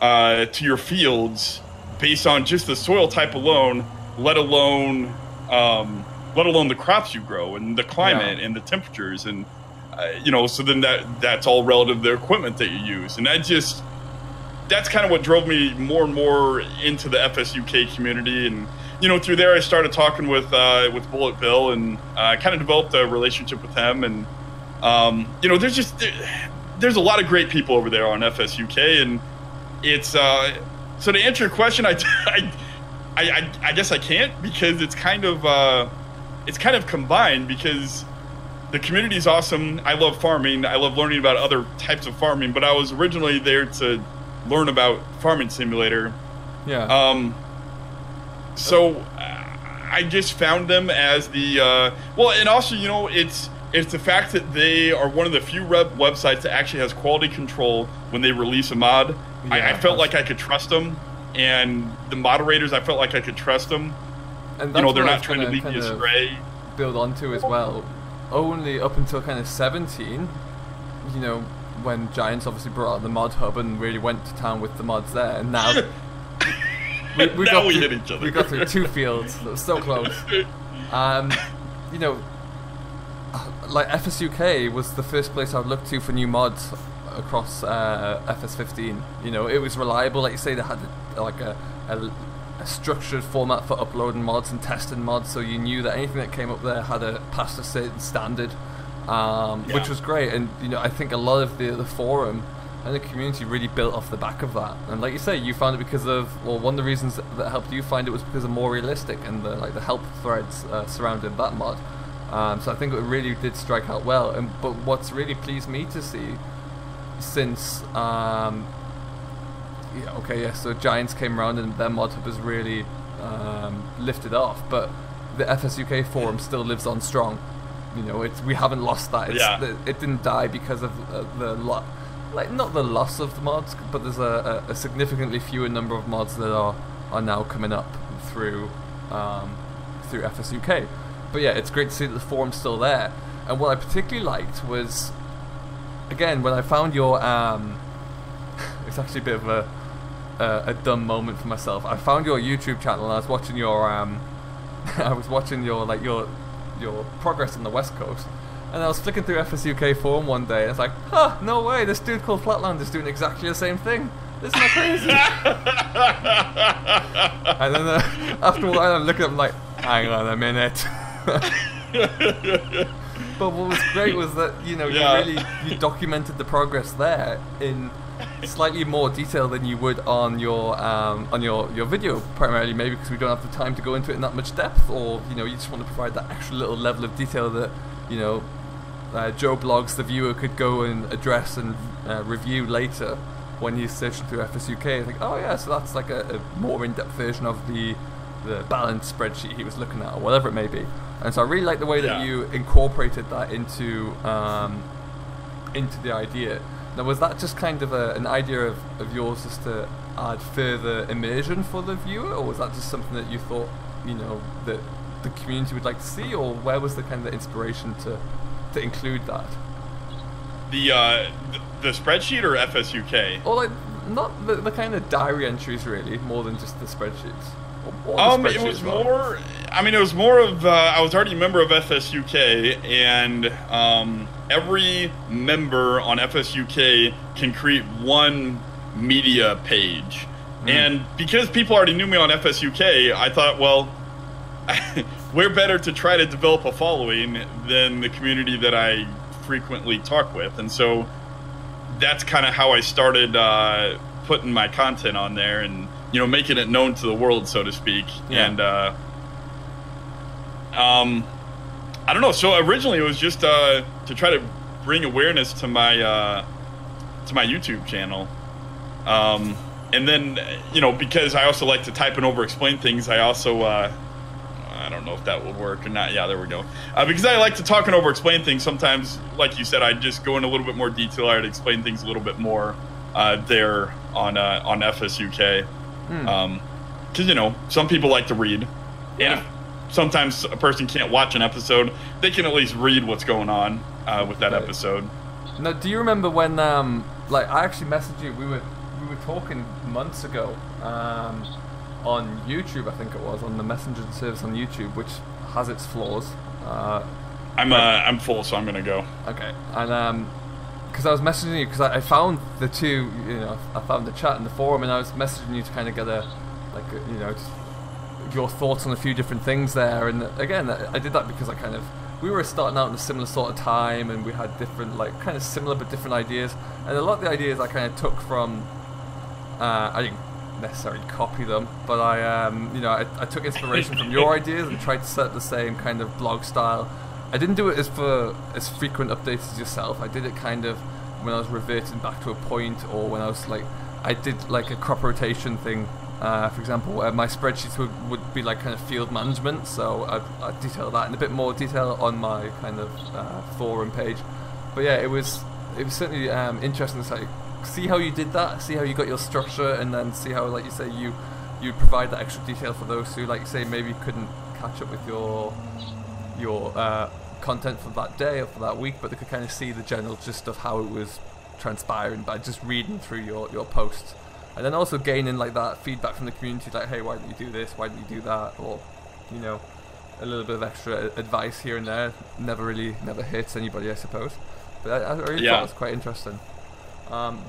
S2: to your fields based on just the soil type alone, let alone the crops you grow and the climate and the temperatures, and so then that's all relative to the equipment that you use. And that's kind of what drove me more and more into the FSUK community. And through there I started talking with Bullet Bill, and kind of developed a relationship with him. And there's a lot of great people over there on FSUK, and it's so to answer your question, I guess I can't, because it's kind of combined, because the community is awesome. I love farming. I love learning about other types of farming, but I was originally there to learn about Farming Simulator.
S1: Yeah.
S2: So I just found them as the well, and also, you know, it's the fact that they are one of the few websites that actually has quality control when they release a mod. Yeah, I felt like I could trust them, and the moderators, I felt like I could trust them.
S1: And
S2: you know, they're not trying to lead me astray.
S1: Build onto as well. Only up until kind of 17, you know, when Giants obviously brought out the mod hub and really went to town with the mods there, and now we hit each other. We got through 2 fields. That was so close. You know, like FSUK was the first place I would look to for new mods across FS15. You know, it was reliable. Like you say, they had like a structured format for uploading mods and testing mods, so you knew that anything that came up there had passed a certain standard, which was great. And you know, I think a lot of the forum and the community really built off the back of that. And like you say, you found it because of, well, one of the reasons that helped you find it was because of more realistic and the help threads surrounding that mod. So I think it really did strike out well. But what's really pleased me to see since so Giants came around and their mod hub has really lifted off, but the FSUK forum still lives on strong. You know, we haven't lost that. It didn't die because of not the loss of the mods, but there's a significantly fewer number of mods that are now coming up through FSUK. But yeah, it's great to see that the forum's still there. And what I particularly liked was, again, when I found your it's actually a bit of a dumb moment for myself. I found your YouTube channel and I was watching your your progress on the West Coast, and I was flicking through FSUK forum one day and it's like, no way, this dude called Flatlander is doing exactly the same thing. Isn't that crazy? And then after a while I'm looking at him like, hang on a minute. But what was great was that, you know, you documented the progress there in slightly more detail than you would on your video, primarily maybe because we don't have the time to go into it in that much depth, or you know, you just want to provide that extra little level of detail that, you know, Joe Blogs, the viewer, could go and address and review later when he's searching through FSUK. I think, oh yeah, so that's like a more in-depth version of the balance spreadsheet he was looking at, or whatever it may be. And so I really like the way that you incorporated that into the idea. Now, was that just kind of an idea of yours just to add further immersion for the viewer, or was that just something that you thought, you know, that the community would like to see, or where was the kind of inspiration to include that?
S2: The spreadsheet or FSUK?
S1: Or like, not the kind of diary entries really, more than just the spreadsheets.
S2: It was more. I mean, it was more of. I was already a member of FSUK, and every member on FSUK can create one media page. And because people already knew me on FSUK, I thought, well, we're better to try to develop a following than the community that I frequently talk with, and so that's kind of how I started putting my content on there and, you know, making it known to the world, so to speak. And I don't know. So originally it was just to try to bring awareness to my YouTube channel, and then, you know, because I also like to type and over explain things, I also I don't know if that would work or not. Yeah, there we go. Because I like to talk and over explain things. Sometimes, like you said, I'd just go in a little bit more detail. I'd explain things a little bit more there on FSUK. Because, you know, some people like to read, and if sometimes a person can't watch an episode, they can at least read what's going on with that episode.
S1: Now, do you remember when, like, I actually messaged you? We were talking months ago on YouTube, I think it was, on the messaging service on YouTube, which has its flaws.
S2: I'm full, so I'm gonna go.
S1: Okay, and because I was messaging you because I found the two, you know, I found the chat in the forum, and I was messaging you to kind of get you know, just your thoughts on a few different things there. And again, I did that because we were starting out in a similar sort of time, and we had different, like, kind of similar but different ideas. And a lot of the ideas I kind of took from, I necessarily copy them, but I took inspiration from your ideas and tried to set the same kind of blog style. I didn't do it as frequent updates as yourself. I did it kind of when I was reverting back to a point, or when I was like, I did like a crop rotation thing. For example, my spreadsheets would be like kind of field management, so I detail that in a bit more detail on my kind of forum page. But yeah, it was certainly interesting to see how you did that, see how you got your structure, and then see how, like you say, you provide that extra detail for those who, like you say, maybe couldn't catch up with your content for that day or for that week, but they could kind of see the general gist of how it was transpiring by just reading through your posts. And then also gaining like that feedback from the community, like, hey, why didn't you do this? Why didn't you do that? Or, you know, a little bit of extra advice here and there. Never hurts anybody, I suppose. But I really thought it was quite interesting.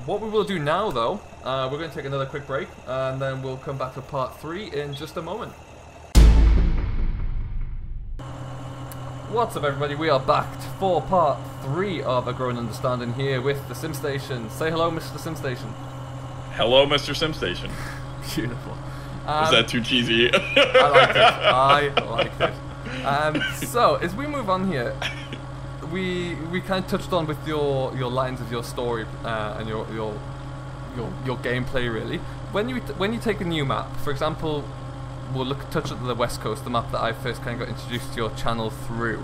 S1: What we will do now, though, we're going to take another quick break, and then we'll come back to part 3 in just a moment. What's up, everybody? We are back for part 3 of A Growing Understanding here with the SimStation. Say hello, Mr. SimStation.
S2: Hello, Mr. SimStation.
S1: Beautiful.
S2: Was that too cheesy?
S1: I liked it. So, as we move on here, we kind of touched on with your lines of your story and your gameplay, really. When you take a new map, for example, we'll touch at the West Coast, the map that I first kind of got introduced to your channel through.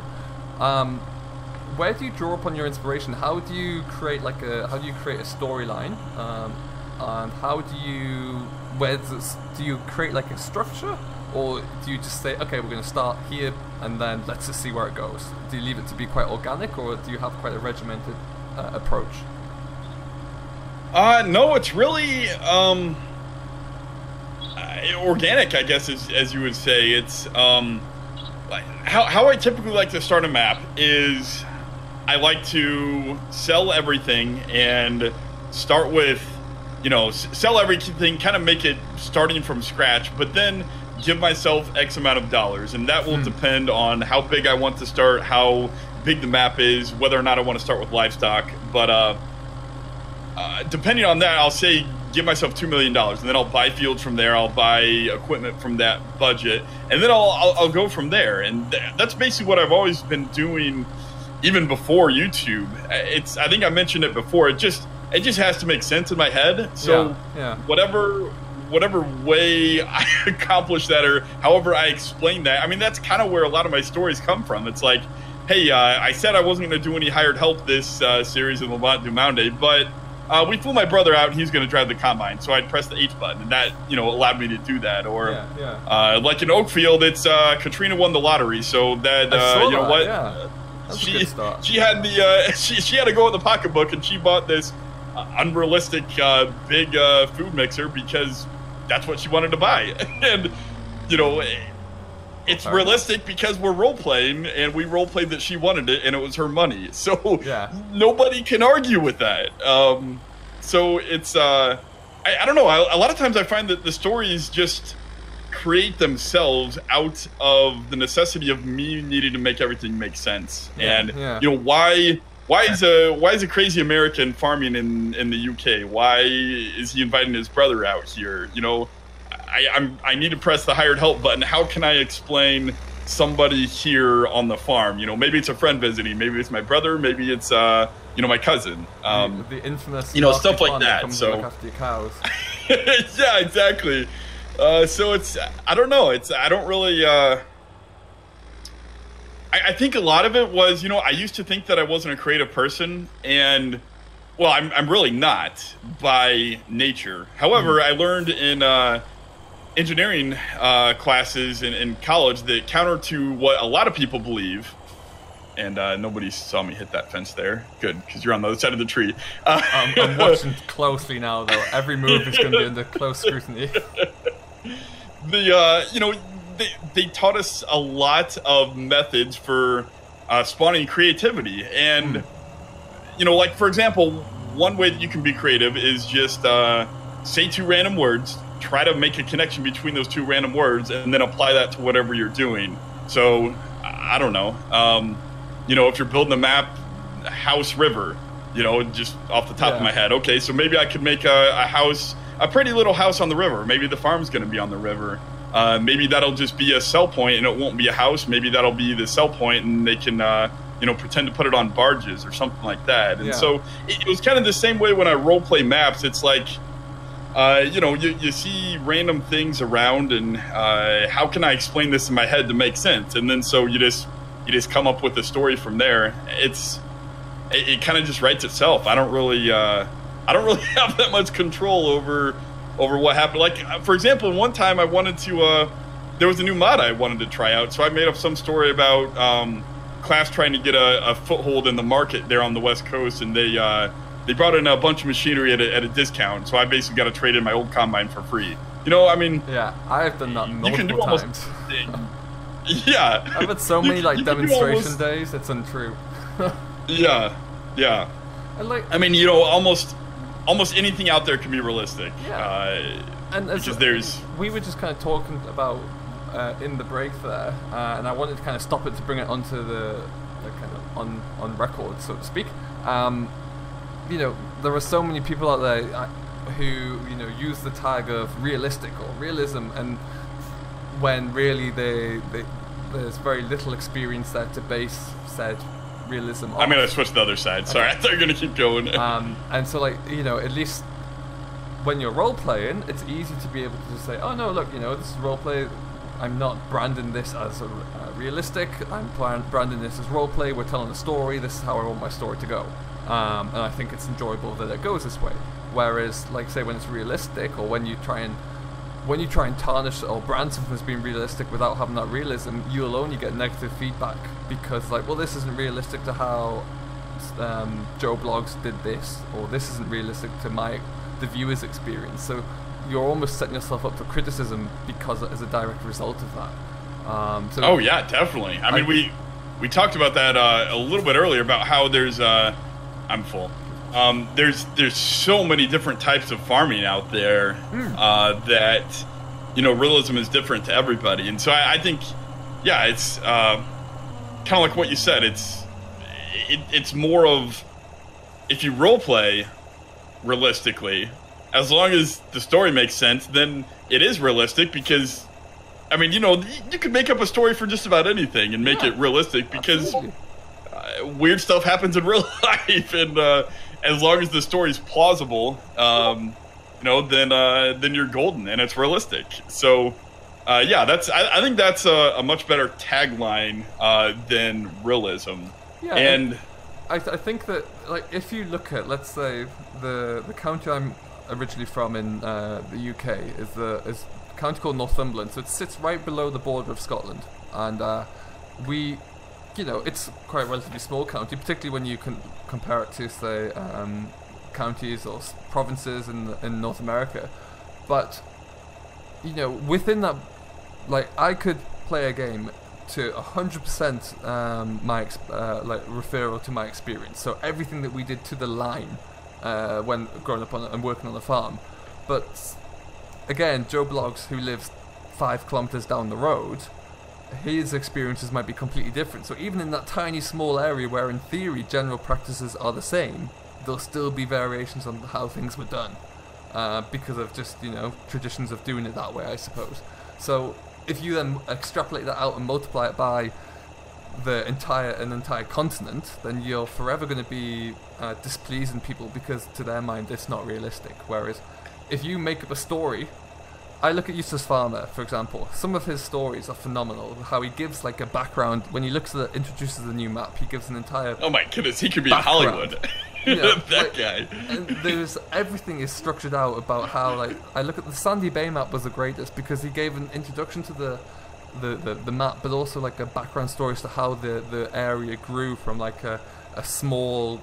S1: Where do you draw upon your inspiration? How do you create a storyline? And how do you create like a structure, or do you just say, okay, we're going to start here and then let's just see where it goes? Do you leave it to be quite organic, or do you have quite a regimented approach?
S2: No, it's really organic, I guess, as you would say. It's how I typically like to start a map is I like to sell everything and start with, sell everything, kind of make it starting from scratch, but then give myself X amount of dollars, and that will depend on how big I want to start, how big the map is, whether or not I want to start with livestock. But depending on that, I'll say give myself $2 million, and then I'll buy fields from there, I'll buy equipment from that budget, and then I'll go from there. And that's basically what I've always been doing, even before YouTube. I think I mentioned it before. It just has to make sense in my head. So whatever way I accomplish that, or however I explain that, I mean, that's kind of where a lot of my stories come from. It's like, hey, I said I wasn't going to do any hired help this series in Lamont Dumande, but we flew my brother out and he's going to drive the combine, so I'd press the H button, and that allowed me to do that. Or like in Oakfield, it's Katrina won the lottery, so that she had the she had to go in the pocketbook, and she bought this unrealistic big food mixer because that's what she wanted to buy. And it's realistic because we're role-playing, and we role-played that she wanted it, and it was her money, so nobody can argue with that. So it's I don't know, a lot of times I find that the stories just create themselves out of the necessity of me needing to make everything make sense. Why is a crazy American farming in the UK? Why is he inviting his brother out here? I need to press the hired help button. How can I explain somebody here on the farm? Maybe it's a friend visiting. Maybe it's my brother. Maybe it's my cousin.
S1: The infamous
S2: stuff like that. So
S1: look after your cows.
S2: Yeah, exactly. So it's, I don't know. I don't really. I think a lot of it was, I used to think that I wasn't a creative person, and well, I'm really not by nature. However, I learned in engineering classes in college that counter to what a lot of people believe, and nobody saw me hit that fence there. Good, because you're on the other side of the tree.
S1: I'm watching closely now, though. Every move is going to be under close scrutiny.
S2: They taught us a lot of methods for spawning creativity, and like, for example, one way that you can be creative is just say 2 random words, try to make a connection between those 2 random words, and then apply that to whatever you're doing. So I don't know, if you're building a map, house river, just off the top of my head, okay, so maybe I could make a house a pretty little house on the river. Maybe the farm's going to be on the river. Maybe that'll just be a sell point and it won't be a house. Maybe that'll be the sell point and they can, pretend to put it on barges or something like that. And so it was kind of the same way when I roleplay maps. It's like, you see random things around and how can I explain this in my head to make sense? And then so you just come up with a story from there. It kind of just writes itself. I don't really have that much control over what happened. Like, for example, one time I wanted to, there was a new mod I wanted to try out, so I made up some story about class trying to get a foothold in the market there on the West Coast, and they brought in a bunch of machinery at a discount, so I basically got to trade in my old combine for free.
S1: Yeah, I've done that multiple times.
S2: Yeah.
S1: I've had so many demonstration days, it's untrue.
S2: Yeah. And almost anything out there can be realistic.
S1: Yeah. And we were just kind of talking about in the break there, and I wanted to kind of stop it to bring it onto the kind of on record, so to speak. There are so many people out there who use the tag of realistic or realism, and when really there's very little experience there to base said realism off.
S2: I'm gonna switch to the other side. Sorry, I thought you were gonna keep going.
S1: And so at least when you're role playing, it's easy to be able to just say, oh no, look, this is role play. I'm not branding this as realistic. I'm branding this as role play. We're telling a story. This is how I want my story to go. And I think it's enjoyable that it goes this way. Whereas, say when it's realistic, or when you try and tarnish or brand something as being realistic without having that realism, you'll only get negative feedback because, this isn't realistic to how Joe Blogs did this, or this isn't realistic to the viewer's experience. So you're almost setting yourself up for criticism because as a direct result of that.
S2: Oh yeah, definitely. I mean, we talked about that a little bit earlier about how there's I'm full. There's so many different types of farming out there that realism is different to everybody, and so I think it's kind of like what you said. It's more of, if you role play realistically, as long as the story makes sense, then it is realistic because, you could make up a story for just about anything and make it realistic because weird stuff happens in real life, and as long as the story's plausible, then you're golden and it's realistic. So, I think that's a much better tagline than realism.
S1: Yeah, and I think that if you look at, let's say, the county I'm originally from in the UK is a county called Northumberland, so it sits right below the border of Scotland, and it's quite a relatively small county, particularly when you can compare it to, say, counties or provinces in North America. But within that, I could play a game to 100% my referral to my experience. So everything that we did to the line when growing up and working on the farm. But again, Joe Blogs, who lives 5 kilometers down the road, his experiences might be completely different. So even in that tiny small area where in theory general practices are the same, there'll still be variations on how things were done because of just traditions of doing it that way, I suppose. So if you then extrapolate that out and multiply it by an entire continent, then you're forever going to be displeasing people because to their mind it's not realistic. Whereas if you make up a story, I look at Eustace Farmer, for example. Some of his stories are phenomenal. How he gives a background when he introduces the new map. He gives an entire
S2: oh my goodness, he could be in Hollywood. That guy.
S1: And everything is structured out about how I look at the Sandy Bay map was the greatest because he gave an introduction to the map, but also a background story as to how the area grew from a small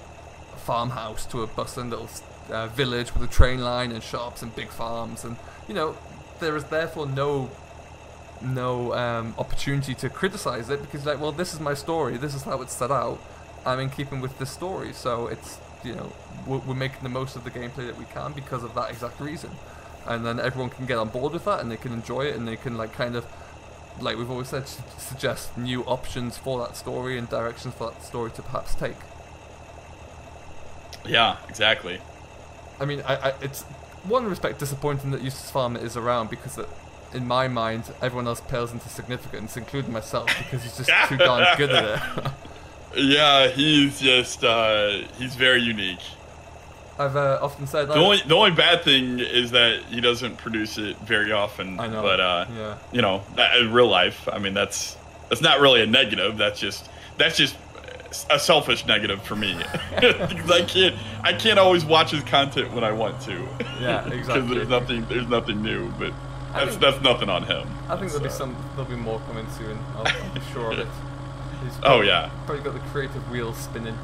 S1: farmhouse to a bustling little village with a train line and shops and big farms, and there is therefore no opportunity to criticize it because this is my story, this is how it's set out, I'm in keeping with this story, so it's we're making the most of the gameplay that we can because of that exact reason, and then everyone can get on board with that and they can enjoy it and they can kind of we've always said, suggest new options for that story and directions for that story to perhaps take.
S2: Yeah, exactly.
S1: I mean, one respect disappointing that Eustace Farmer is around, because in my mind everyone else pales into significance, including myself, because he's just too darn good at it.
S2: Yeah, he's just he's very unique.
S1: I've often said
S2: the only bad thing is that he doesn't produce it very often.
S1: I know,
S2: but
S1: yeah.
S2: you know, in real life, I mean, that's not really a negative. That's just a selfish negative for me. Because I can't always watch his content when I want to.
S1: Yeah, exactly.
S2: Because there's nothing new. But that's nothing on him.
S1: I think there'll be more coming soon. I'll be sure of it.
S2: Probably
S1: got the creative wheels spinning.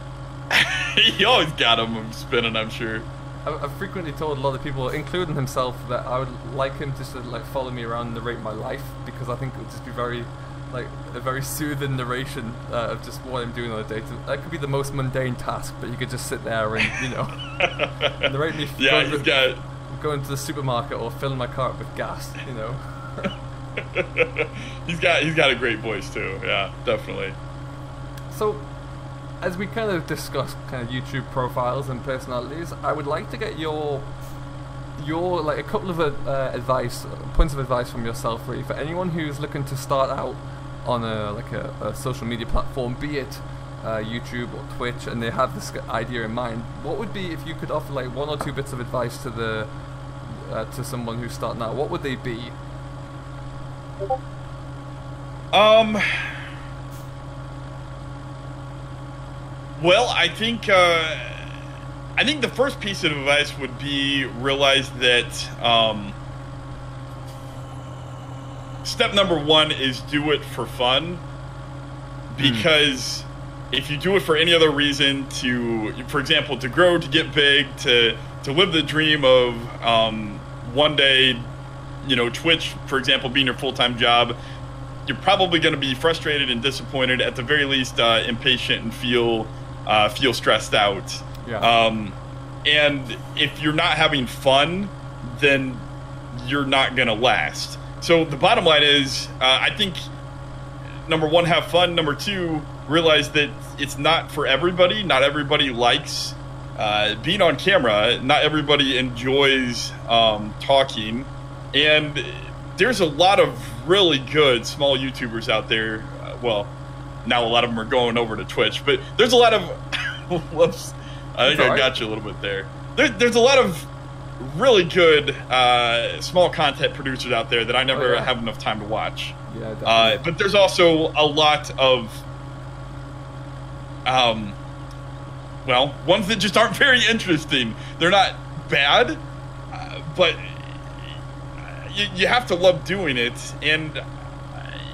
S2: He always got them spinning, I'm sure.
S1: I've frequently told a lot of people, including himself, that I would like him just to like follow me around and narrate my life, because I think it would just be a very soothing narration of just what I'm doing on a day. That could be the most mundane task, but you could just sit there and narrate me. Going to the supermarket or filling my car up with gas.
S2: He's got a great voice too. Yeah, definitely.
S1: So, as we kind of discussed kind of YouTube profiles and personalities, I would like to get your like a couple of points of advice from yourself, really, for anyone who's looking to start out on a social media platform, be it YouTube or Twitch, and they have this idea in mind. What would be, if you could offer like one or two bits of advice to someone who's starting out? What would they be?
S2: Well, I think the first piece of advice would be realize that step number one is do it for fun, because if you do it for any other reason, for example, to grow, to get big, to live the dream of one day, Twitch, for example, being your full-time job, you're probably going to be frustrated and disappointed, at the very least impatient, and feel stressed out.
S1: Yeah.
S2: And if you're not having fun, then you're not going to last. So the bottom line is, I think, number one, have fun. Number two, realize that it's not for everybody. Not everybody likes being on camera. Not everybody enjoys talking. And there's a lot of really good small YouTubers out there. Well, now a lot of them are going over to Twitch, but there's a lot of whoops, I think I got you a little bit there. There's a lot of really good small content producers out there that I never have enough time to watch.
S1: Yeah, definitely.
S2: But there's also a lot of ones that just aren't very interesting. They're not bad, but you have to love doing it. And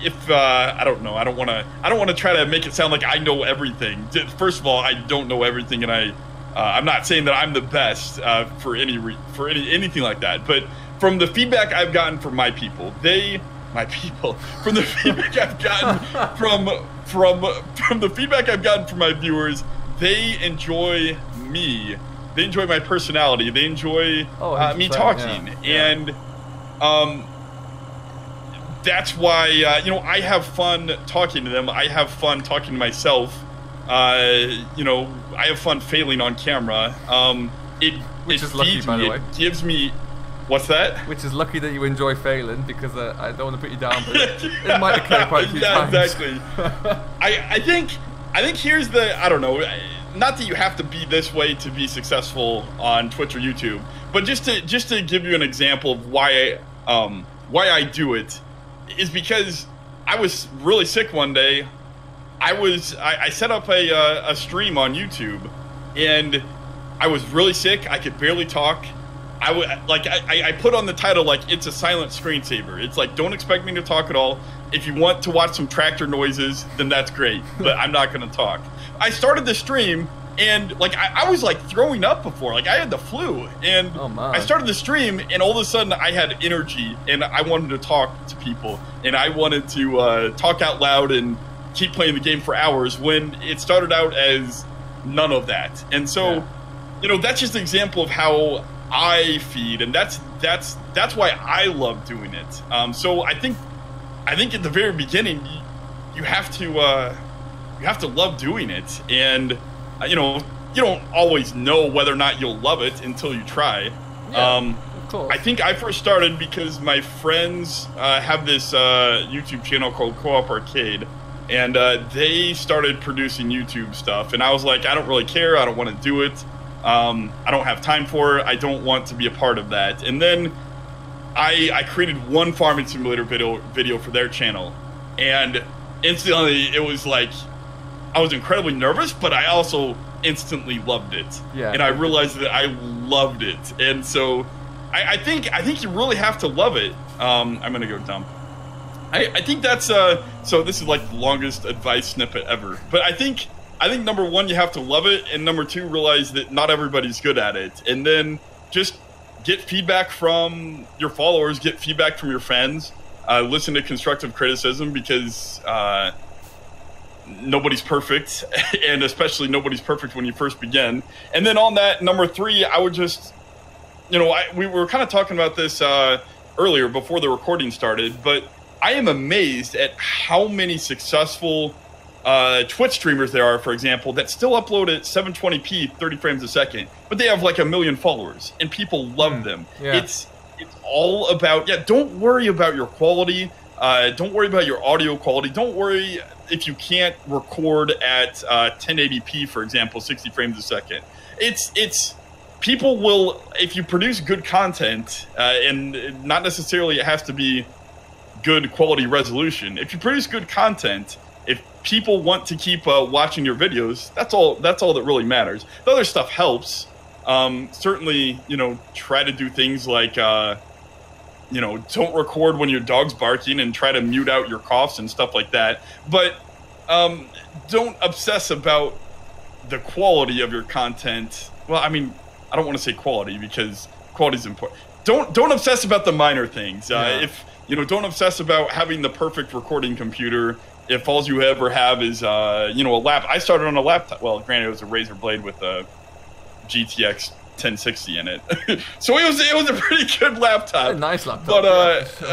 S2: if I don't know, I don't want to try to make it sound like I know everything. First of all, I don't know everything, and I'm not saying that I'm the best for anything like that. But from the feedback I've gotten from from the feedback I've gotten from the feedback I've gotten from my viewers, they enjoy me. They enjoy my personality. They enjoy me talking, and that's why I have fun talking to them. I have fun talking to myself. I have fun failing on camera.
S1: Which is lucky, by the way.
S2: It gives me. What's that?
S1: Which is lucky that you enjoy failing, because I don't want to put you down, but it might occur quite a few times.
S2: Yeah, exactly. I think here's the, I don't know, not that you have to be this way to be successful on Twitch or YouTube, but just to give you an example of why I do it, is because I was really sick one day. I set up a stream on YouTube, and I was really sick. I could barely talk. I put on the title, like, it's a silent screensaver. It's like, don't expect me to talk at all. If you want to watch some tractor noises, then that's great, but I'm not going to talk. I started the stream, and like I was like throwing up before. Like, I had the flu, and I started the stream, and all of a sudden I had energy, and I wanted to talk to people, and I wanted to talk out loud and keep playing the game for hours, when it started out as none of that. And so, that's just an example of how I feed, and that's why I love doing it. So I think at the very beginning, you have to love doing it, and you don't always know whether or not you'll love it until you try.
S1: Yeah, of course.
S2: I think I first started because my friends have this YouTube channel called Co-op Arcade, and they started producing YouTube stuff, and I was like, I don't really care, I don't want to do it, I don't have time for it, I don't want to be a part of that. And then I created one farming simulator video for their channel, and instantly it was like, I was incredibly nervous, but I also instantly loved it.
S1: Yeah.
S2: And I realized that I loved it. And so I think you really have to love it. I'm gonna go dumb. I think that's so this is like the longest advice snippet ever. But I think number one, you have to love it, and number two, realize that not everybody's good at it. And then just get feedback from your followers, get feedback from your friends, listen to constructive criticism, because nobody's perfect, and especially nobody's perfect when you first begin. And then on that, number three, I would just, we were kind of talking about this earlier before the recording started, but I am amazed at how many successful Twitch streamers there are, for example, that still upload at 720p, 30 frames a second, but they have like 1 million followers, and people love them.
S1: Yeah.
S2: It's all about, don't worry about your quality. Don't worry about your audio quality. Don't worry if you can't record at 1080p, for example, 60 frames a second. It's people will, if you produce good content, and not necessarily it has to be good quality resolution. If you produce good content, if people want to keep watching your videos, that's all that really matters. The other stuff helps. Certainly, try to do things like don't record when your dog's barking, and try to mute out your coughs and stuff like that. But don't obsess about the quality of your content. Well, I mean, I don't want to say quality, because quality is important. Don't obsess about the minor things. If don't obsess about having the perfect recording computer. If all you ever have is a lap. I started on a laptop. Well, granted, it was a Razer Blade with a GTX 1060 in it, so it was a pretty good laptop.
S1: A nice laptop.
S2: But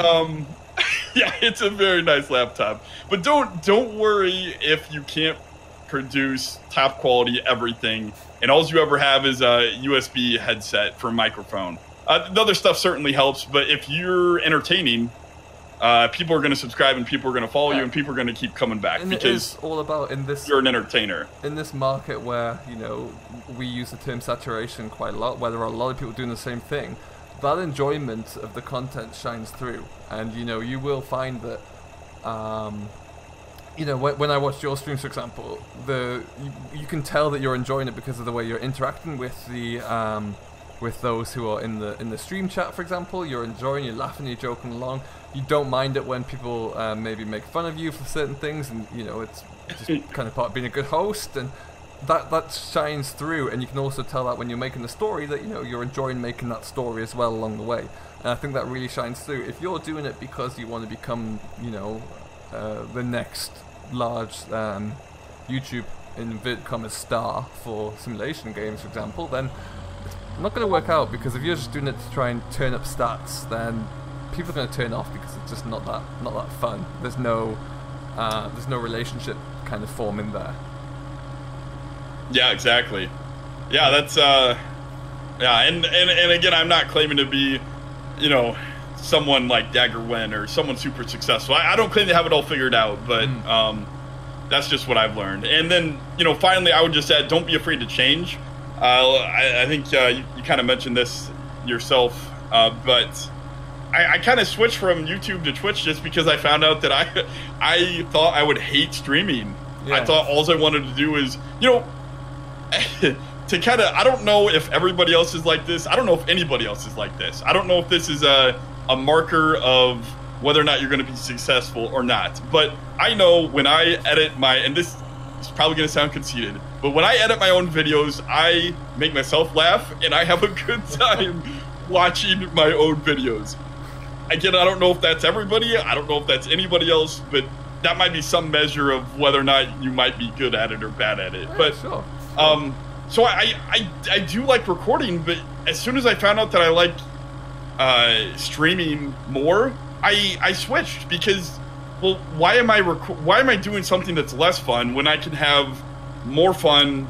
S2: yeah, it's a very nice laptop. But don't worry if you can't produce top quality everything, and all you ever have is a USB headset for a microphone. The other stuff certainly helps, but if you're entertaining, people are going to subscribe, and people are going to follow you, and people are going to keep coming back,
S1: and
S2: because
S1: it is all about
S2: you're an entertainer.
S1: In this market where, we use the term saturation quite a lot, where there are a lot of people doing the same thing, that enjoyment of the content shines through. And, you will find that, when I watched your streams, for example, you can tell that you're enjoying it because of the way you're interacting with with those who are in the stream chat, for example. You're enjoying, you're laughing, you're joking along. You don't mind it when people maybe make fun of you for certain things, and it's just kind of part of being a good host, and that shines through. And you can also tell that when you're making the story that you're enjoying making that story as well along the way. And I think that really shines through. If you're doing it because you want to become the next large YouTube inverted commas star for simulation games, for example, then it's not going to work out, because if you're just doing it to try and turn up stats, then people are going to turn off, because it's just not that fun. There's no relationship kind of forming there.
S2: Yeah, exactly. Yeah, that's and again, I'm not claiming to be someone like Dagger Wen or someone super successful. I don't claim to have it all figured out, but that's just what I've learned. And then finally, I would just add, don't be afraid to change. I think you kind of mentioned this yourself, but I kind of switched from YouTube to Twitch just because I found out that I thought I would hate streaming. Yeah. I thought all I wanted to do is, to kind of, I don't know if everybody else is like this. I don't know if anybody else is like this. I don't know if this is a marker of whether or not you're going to be successful or not. But I know when I edit and this is probably going to sound conceited, but when I edit my own videos, I make myself laugh, and I have a good time watching my own videos. Again, I don't know if that's everybody. I don't know if that's anybody else, but that might be some measure of whether or not you might be good at it or bad at it.
S1: Yeah,
S2: but
S1: sure.
S2: so I do like recording, but as soon as I found out that I like streaming more, I switched, because, well, why am I doing something that's less fun when I can have more fun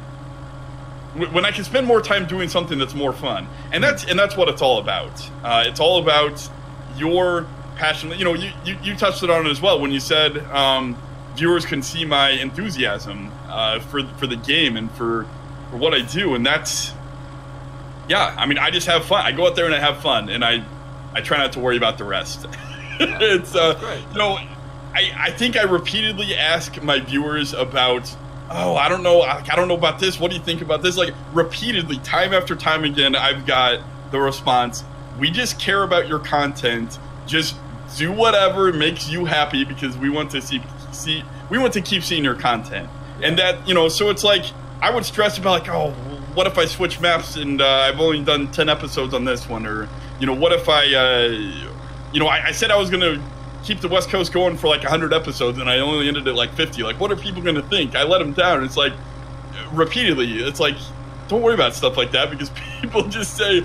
S2: when I can spend more time doing something that's more fun, and that's what it's all about. It's all about your passion. You know, you touched it on it as well when you said viewers can see my enthusiasm for the game and for what I do, and that's I mean, I just have fun. I go out there and I have fun, and I try not to worry about the rest. It's
S1: great.
S2: You know, I think I repeatedly ask my viewers about, oh, I don't know about this. What do you think about this? Like, repeatedly, time after time again, I've got the response, we just care about your content. Just do whatever makes you happy because we want to we want to keep seeing your content. And that, you know, so it's like, I would stress about like, oh, what if I switch maps and I've only done 10 episodes on this one? Or, you know, what if I said I was going to keep the West Coast going for like 100 episodes and I only ended at like 50. Like, what are people going to think? I let them down. It's like, repeatedly, it's like, don't worry about stuff like that because people just say,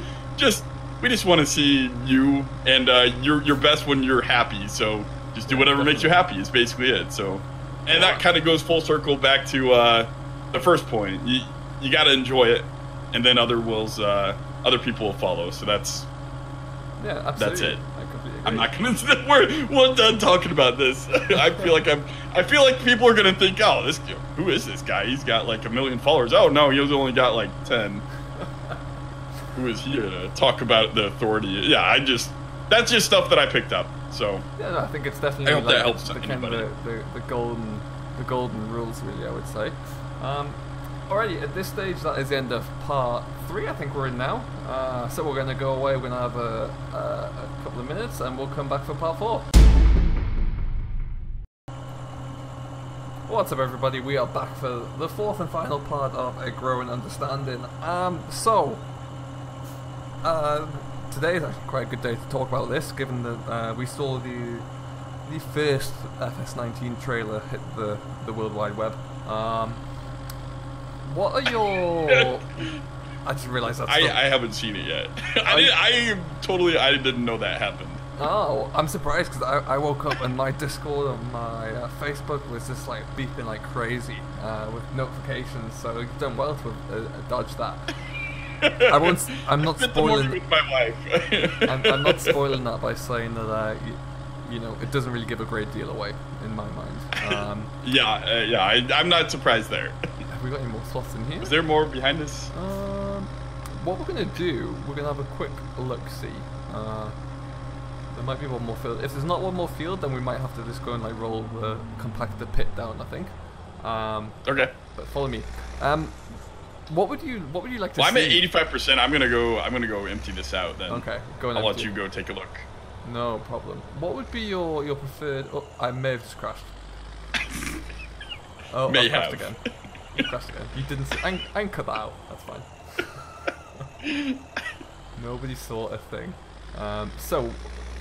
S2: we just want to see you and your best when you're happy. So just do whatever makes you happy is basically it. So, and that kind of goes full circle back to the first point. You got to enjoy it, and then other people will follow. So that's
S1: absolutely.
S2: That's it.
S1: I completely agree.
S2: I'm not gonna. We're done talking about this. I feel like people are gonna think, oh, who is this guy? He's got like 1 million followers. Oh no, he's only got like 10. Who is he to talk about the authority? Yeah, that's just stuff that I picked up. So
S1: no, I think it's definitely
S2: I hope that helps anybody.
S1: The golden rules, really, I would say. Alrighty, at this stage, that is the end of part 3. I think we're in now. So we're going to go away. We're going to have a couple of minutes, and we'll come back for part 4. What's up, everybody? We are back for the 4th and final part of A Growing Understanding. Today is actually quite a good day to talk about this, given that we saw the first FS19 trailer hit the World Wide Web. What are your... I just realised that.
S2: I haven't seen it yet. I didn't know that happened.
S1: Oh, I'm surprised because I woke up and my Discord and my Facebook was just like beeping like crazy with notifications. So you've done well to dodge that. I'm not spoiling.
S2: With my wife.
S1: I'm not spoiling that by saying that you know, it doesn't really give a great deal away in my mind.
S2: I'm not surprised there.
S1: Have we got any more slots in here?
S2: Is there more behind us?
S1: What we're going to do, we're going to have a quick look-see. There might be one more field. If there's not one more field, then we might have to just go and like compact the pit down, I think.
S2: Okay.
S1: But follow me. What would you like to see?
S2: I'm at 85%. I'm gonna go empty this out then.
S1: Okay,
S2: I'll let you go take a look.
S1: No problem. What would be your preferred? Oh, I may have just crashed. Oh, I crashed again. You crashed again. You didn't see. I can cut that out. That's fine. Nobody saw a thing. So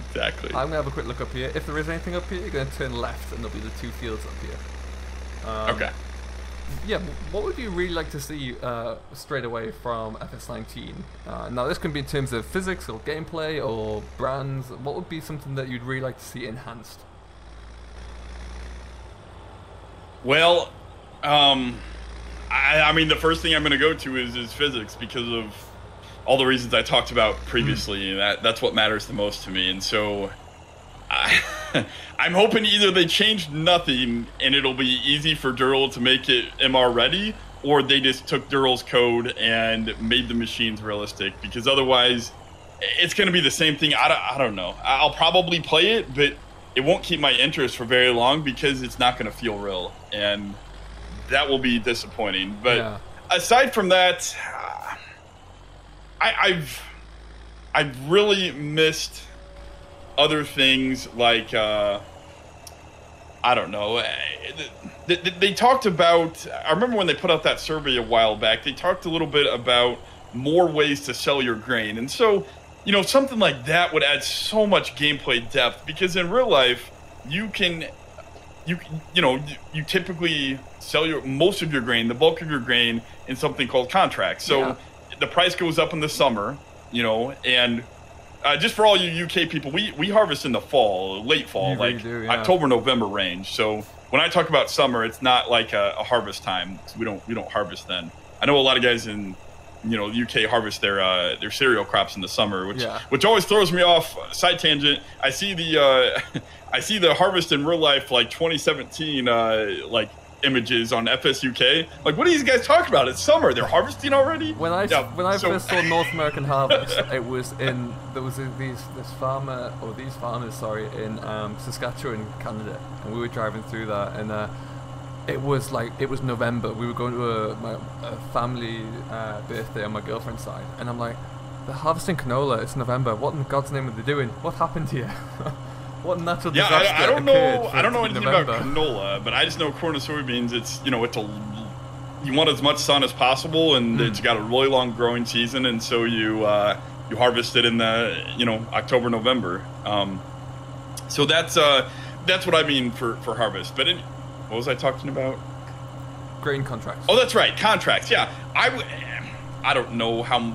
S2: exactly.
S1: I'm gonna have a quick look up here. If there is anything up here, you're gonna turn left, and there'll be the 2 fields up here.
S2: Okay.
S1: Yeah, what would you really like to see straight away from FS19? Now, this can be in terms of physics or gameplay or brands. What would be something that you'd really like to see enhanced?
S2: Well, I mean, the first thing I'm going to go to is physics because of all the reasons I talked about previously. That's what matters the most to me, and so I'm hoping either they change nothing and it'll be easy for Dural to make it MR ready, or they just took Dural's code and made the machines realistic, because otherwise it's going to be the same thing. I don't know. I'll probably play it, but it won't keep my interest for very long because it's not going to feel real, and that will be disappointing. But aside from that, I've really missed other things like I don't know. They talked about. I remember when they put out that survey a while back. They talked a little bit about more ways to sell your grain, and so something like that would add so much gameplay depth, because in real life you typically sell most of your grain, the bulk of your grain, in something called contracts. So the price goes up in the summer, and just for all you UK people, we harvest in the fall, late fall, October, November range. So when I talk about summer, it's not like a harvest time. We don't harvest then. I know a lot of guys in the UK harvest their cereal crops in the summer,
S1: Yeah.
S2: which always throws me off. Side tangent. I see the I see the harvest in real life, like 2017, like images on FSUK. Like, what are these guys talking about? It's summer. They're harvesting already.
S1: When I first saw North American Harvest, there was these farmers, sorry, in Saskatchewan, Canada, and we were driving through that, and it was November. We were going to a family birthday on my girlfriend's side, and I'm like, they're harvesting canola. It's November. What in God's name are they doing? What happened here? What natural disaster
S2: I don't know.
S1: occurred
S2: I don't know anything
S1: November?
S2: about canola, but I just know corn and soybeans. It's you want as much sun as possible, and it's got a really long growing season, and so you harvest it in the October, November. So that's what I mean for harvest. But what was I talking about?
S1: Grain contracts.
S2: Oh, that's right, contracts. Yeah, I don't know how.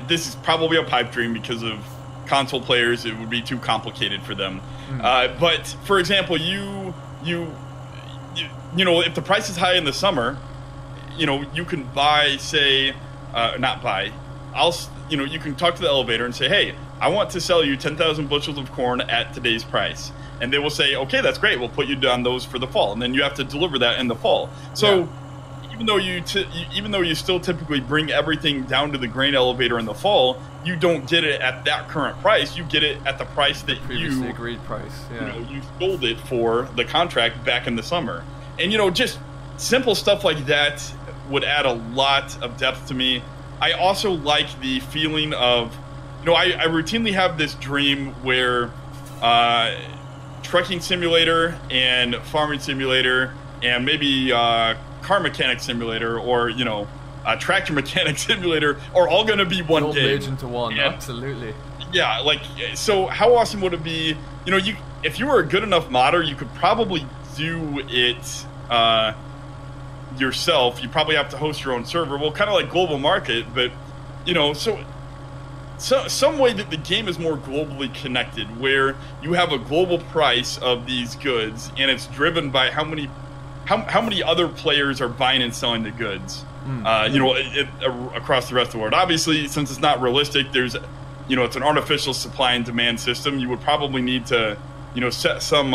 S2: This is probably a pipe dream because of console players. It would be too complicated for them. But for example, if the price is high in the summer, you can buy, say, not buy. You can talk to the elevator and say, hey, I want to sell you 10,000 bushels of corn at today's price. And they will say, okay, that's great. We'll put you down those for the fall. And then you have to deliver that in the fall. So even though you still typically bring everything down to the grain elevator in the fall, you don't get it at that current price. You get it at the price that
S1: previously agreed price. Yeah.
S2: You sold it for the contract back in the summer. And just simple stuff like that would add a lot of depth to me. I also like the feeling of, I routinely have this dream where trucking simulator and farming simulator and maybe car mechanic simulator or tractor mechanic simulator are all going to be one game.
S1: Merge into one, absolutely.
S2: Yeah, so how awesome would it be? If you were a good enough modder, you could probably do it yourself. You probably have to host your own server. Well, kind of like Global Market, but so some way that the game is more globally connected, where you have a global price of these goods, and it's driven by how many other players are buying and selling the goods. Across the rest of the world. Obviously, since it's not realistic, there's, it's an artificial supply and demand system. You would probably need to, set some,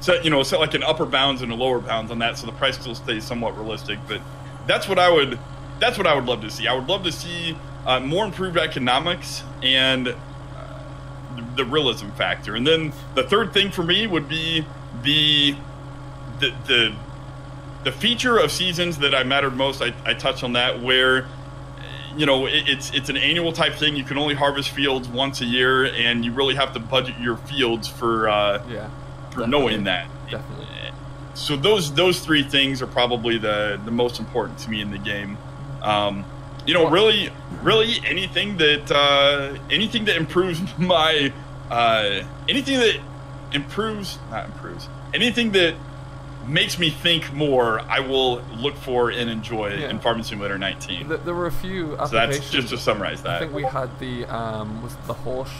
S2: set like an upper bounds and a lower bounds on that, so the price still stays somewhat realistic. But that's what I would love to see. I would love to see more improved economics and the realism factor. And then the third thing for me would be the feature of seasons that I mattered most. I touched on that, where it's an annual type thing. You can only harvest fields once a year, and you really have to budget your fields for knowing that.
S1: Definitely.
S2: So those three things are probably the most important to me in the game. Really anything that improves my anything that makes me think more, I will look for and enjoy in Farming Simulator 19.
S1: There were a few applications.
S2: So that's just to summarize that.
S1: I think we had the horse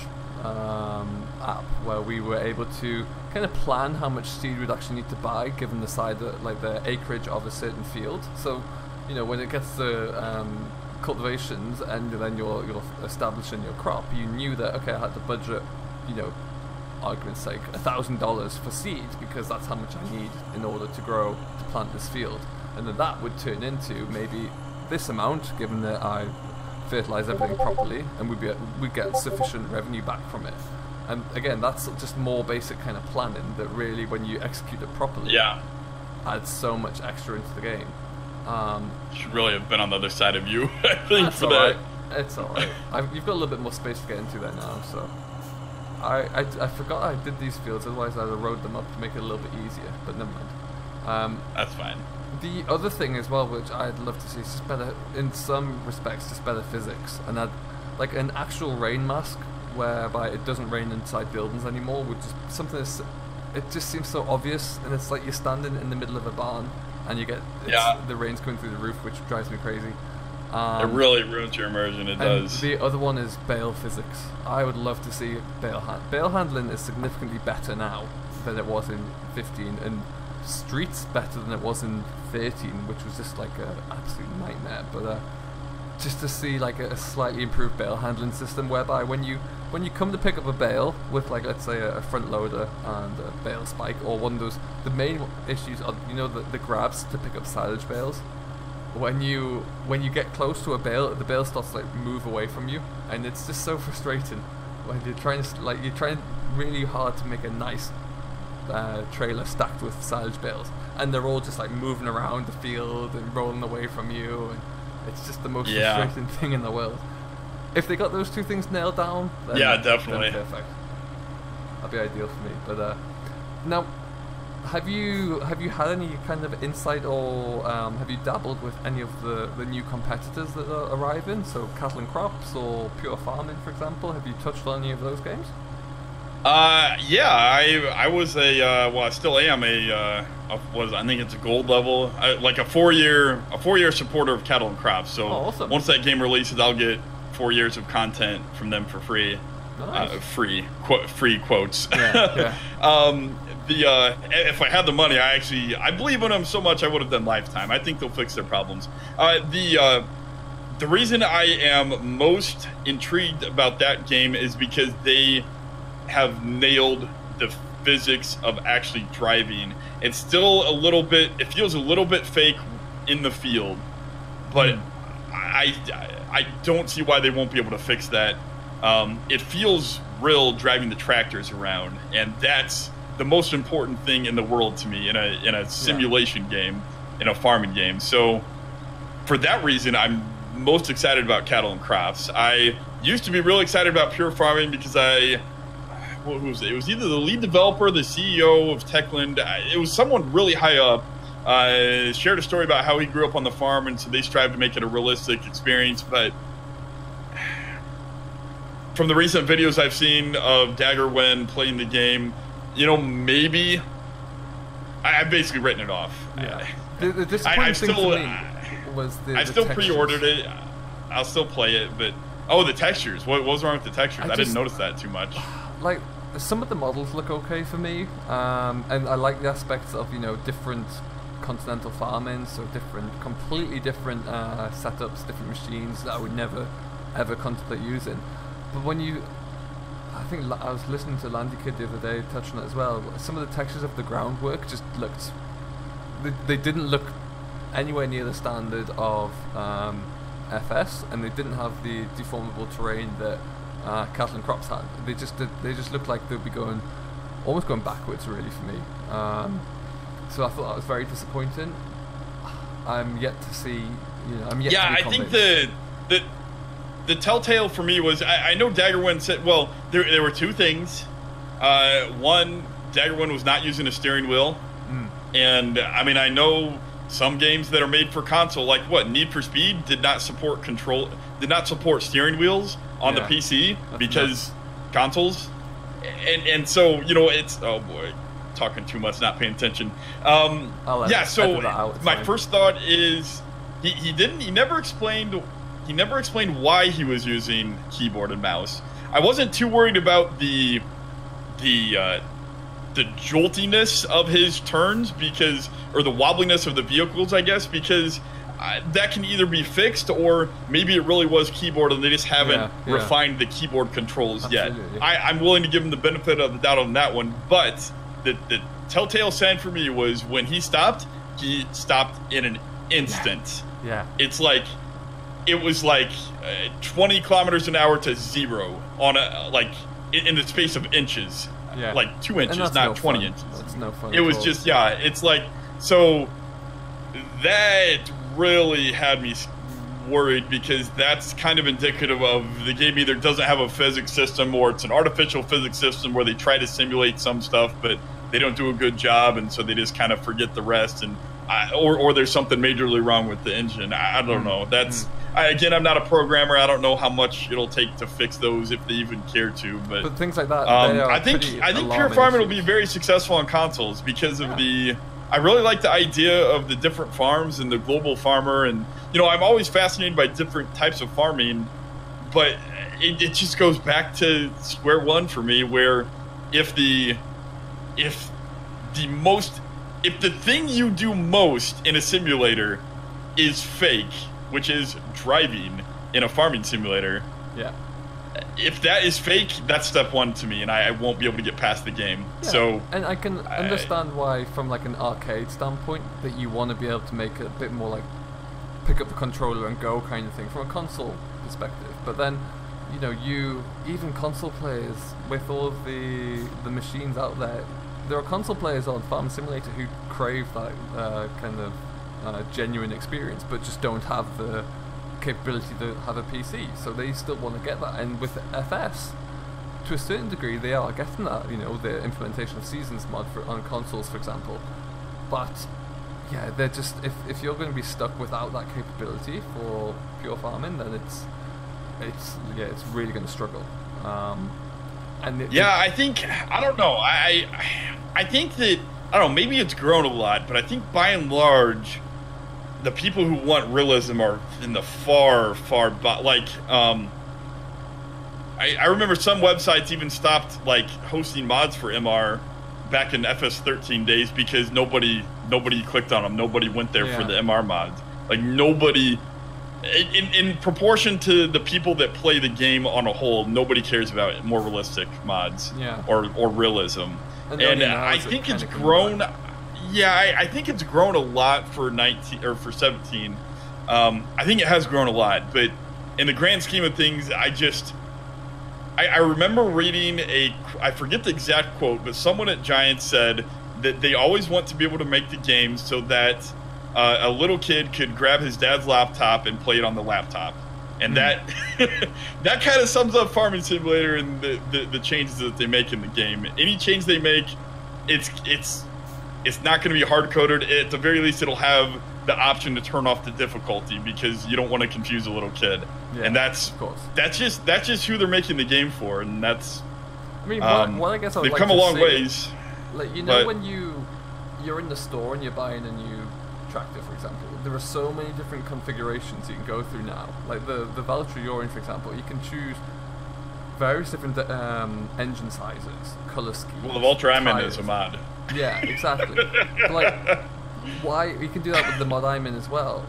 S1: app where we were able to kind of plan how much seed we'd actually need to buy given the size, the acreage of a certain field. So, when it gets to cultivations and then you're establishing your crop, you knew that, okay, I had to budget, argument's sake, $1,000 for seeds because that's how much I need in order to plant this field, and then that would turn into maybe this amount given that I fertilize everything properly, and we'd get sufficient revenue back from it. And again, that's just more basic kind of planning that really, when you execute it properly, adds so much extra into the game.
S2: Should really have been on the other side of you, I think,
S1: for that. It's alright. You've got a little bit more space to get into there now, so. I forgot I did these fields, otherwise I'd have rode them up to make it a little bit easier, but never mind.
S2: That's fine.
S1: The other thing as well, which I'd love to see, is just better, in some respects, just better physics. And like an actual rain mask, whereby it doesn't rain inside buildings anymore, would just something that's, it just seems so obvious, and it's like you're standing in the middle of a barn, and you get the rain's coming through the roof, which drives me crazy.
S2: It really ruins your immersion, it does.
S1: The other one is bale physics. I would love to see bale handling is significantly better now than it was in 15, and streets better than it was in 13, which was just like an absolute nightmare. But just to see like a slightly improved bale handling system, whereby when you come to pick up a bale with, like, let's say a front loader and a bale spike, or one of those, the main issues are, you know, the grabs to pick up silage bales. When you get close to a bale, the bale starts to like move away from you, and it's just so frustrating when you're trying really hard to make a nice trailer stacked with silage bales, and they're all just like moving around the field and rolling away from you, and it's just the most frustrating thing in the world. If they got those two things nailed down, then,
S2: definitely,
S1: then perfect. That'd be ideal for me. But now, have you had any kind of insight, or have you dabbled with any of the new competitors that are arriving? So Cattle and Crops or Pure Farming, for example. Have you touched on any of those games?
S2: I was I still am I think it's a gold level, like a 4-year supporter of Cattle and Crops. So
S1: awesome.
S2: Once that game releases, I'll get 4 years of content from them for free.
S1: Nice.
S2: Free quotes.
S1: Yeah.
S2: If I had the money, I believe in them so much I would have done Lifetime. I think they'll fix their problems. The reason I am most intrigued about that game is because they have nailed the physics of actually driving. It's still it feels a little bit fake in the field, but I don't see why they won't be able to fix that. It feels real driving the tractors around, and that's the most important thing in the world to me in a simulation game, in a farming game. So for that reason, I'm most excited about Cattle and Crops. I used to be really excited about Pure Farming because who was it? It was either the lead developer, the CEO of Techland. It was someone really high up. Shared a story about how he grew up on the farm, and so they strive to make it a realistic experience. But from the recent videos I've seen of Dagger when playing the game, you know, maybe I've basically written it off.
S1: Yeah. The disappointing thing for me was
S2: I still pre-ordered it. I'll still play it, but the textures. What was wrong with the textures? I didn't notice that too much.
S1: Like, some of the models look okay for me, and I like the aspects of, you know, different continental farming, so completely different setups, different machines that I would never ever contemplate using. But when I think I was listening to Landy Kid the other day touching it as well. Some of the textures of the groundwork just looked, they didn't look anywhere near the standard of FS, and they didn't have the deformable terrain that Cattle and Crops had. They just looked like they'd be almost going backwards, really, for me. So I thought that was very disappointing. I'm yet to see, you know,
S2: I think the telltale for me was, I know Daggerwind said, well, there were two things. One, Daggerwind was not using a steering wheel. And, I mean, I know some games that are made for console, like Need for Speed did not support steering wheels on the PC because consoles. And so, you know, it's, oh boy, talking too much, not paying attention. So my first thought is he never explained why he was using keyboard and mouse. I wasn't too worried about the joltiness of his turns or the wobbliness of the vehicles, I guess, because that can either be fixed, or maybe it really was keyboard and they just haven't refined the keyboard controls yet. I'm willing to give him the benefit of the doubt on that one, but the telltale sign for me was when he stopped in an instant.
S1: Yeah.
S2: It's like, it was like 20 kilometers an hour to 0 on in the space of inches.
S1: Yeah.
S2: Like 2 inches, not 20 inches.
S1: That's no fun.
S2: It was just, it's like, so that really had me worried, because that's kind of indicative of the game either doesn't have a physics system, or it's an artificial physics system where they try to simulate some stuff, but they don't do a good job, and so they just kind of forget the rest, and or there's something majorly wrong with the engine. I don't know. That's again, I'm not a programmer. I don't know how much it'll take to fix those, if they even care to. But
S1: things like that.
S2: I think Pure Farming will be very successful on consoles because of I really like the idea of the different farms and the global farmer, and you know, I'm always fascinated by different types of farming, but it just goes back to square one for me, where if the most if the thing you do most in a simulator is fake, which is driving in a farming simulator,
S1: yeah.
S2: If that is fake, that's step one to me, and I won't be able to get past the game.
S1: Yeah.
S2: So,
S1: and I can understand why, from like an arcade standpoint, that you want to be able to make it a bit more like pick up the controller and go kind of thing from a console perspective. But then, you know, even console players with all of the machines out there, there are console players on Farm Simulator who crave that kind of genuine experience, but just don't have the capability to have a PC, so they still want to get that. And with FS, to a certain degree, they are getting that. You know, the implementation of Seasons mod on consoles, for example. But yeah, they're just if you're going to be stuck without that capability for pure farming, then it's really going to struggle.
S2: I think I don't know. I think that I don't know. Maybe it's grown a lot, but I think by and large, the people who want realism are in the far like I remember some websites even stopped like hosting mods for MR back in FS13 days because nobody clicked on them. Nobody went there for the MR mods. Like nobody in proportion to the people that play the game on a whole, nobody cares about more realistic mods or realism. And I think it's grown. Yeah, I think it's grown a lot for 19 or for 17. I think it has grown a lot, but in the grand scheme of things, I remember reading I forget the exact quote, but someone at Giant said that they always want to be able to make the game so that a little kid could grab his dad's laptop and play it on the laptop. And that that kind of sums up Farming Simulator and the changes that they make in the game. Any change they make, it's not going to be hard-coded. At the very least, it'll have the option to turn off the difficulty because you don't want to confuse a little kid. Yeah, and that's just who they're making the game for, and that's.
S1: I mean, what I guess I would
S2: they've come a long ways.
S1: Like when you're in the store and you're buying a new tractor, for example, there are so many different configurations you can go through now. Like the Valtra you're in, for example, you can choose various different engine sizes, color schemes.
S2: Well, the Valtra I'm in is a mod.
S1: Yeah, exactly. But like, why we can do that with the mod I'm in as well.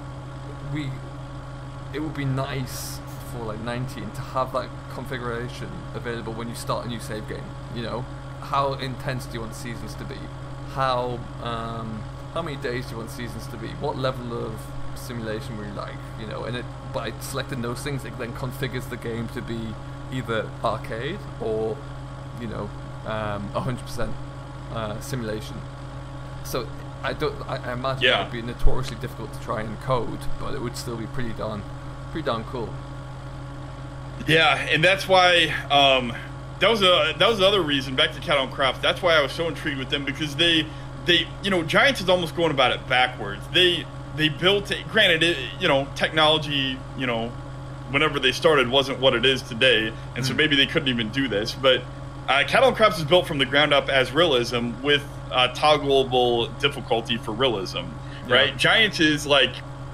S1: It would be nice for like 19 to have that configuration available when you start a new save game. You know, how intense do you want seasons to be? How many days do you want seasons to be? What level of simulation would you like? You know, and by selecting those things, it then configures the game to be either arcade or 100% simulation. So I imagine it would be notoriously difficult to try and code, but it would still be pretty darn cool. Yeah,
S2: and that's why that was the other reason. Back to Cat on Crops. That's why I was so intrigued with them, because they Giants is almost going about it backwards. They built granted technology whenever they started wasn't what it is today, and so maybe they couldn't even do this, but Cat on Crops is built from the ground up as realism with toggleable difficulty for realism, right? Yeah. Giants is like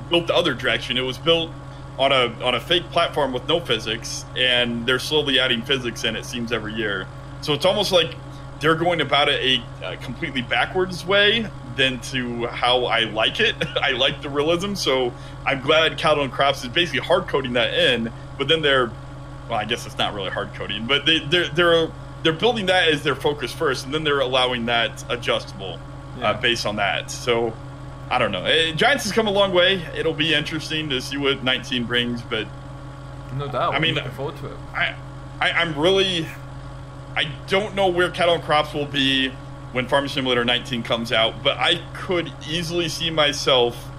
S2: built the other direction. It was built on a fake platform with no physics, and they're slowly adding physics in, it seems, every year. So it's almost like they're going about it a completely backwards way than to how I like it. I like the realism, so I'm glad Cat on Crops is basically hard coding that in. But then I guess it's not really hard coding, but they're building that as their focus first, and then they're allowing that adjustable based on that. So I don't know. Giants has come a long way. It'll be interesting to see what 19 brings, but
S1: no doubt. I'm looking forward to it.
S2: I don't know where Cat on Crops will be when Farming Simulator 19 comes out, but I could easily see myself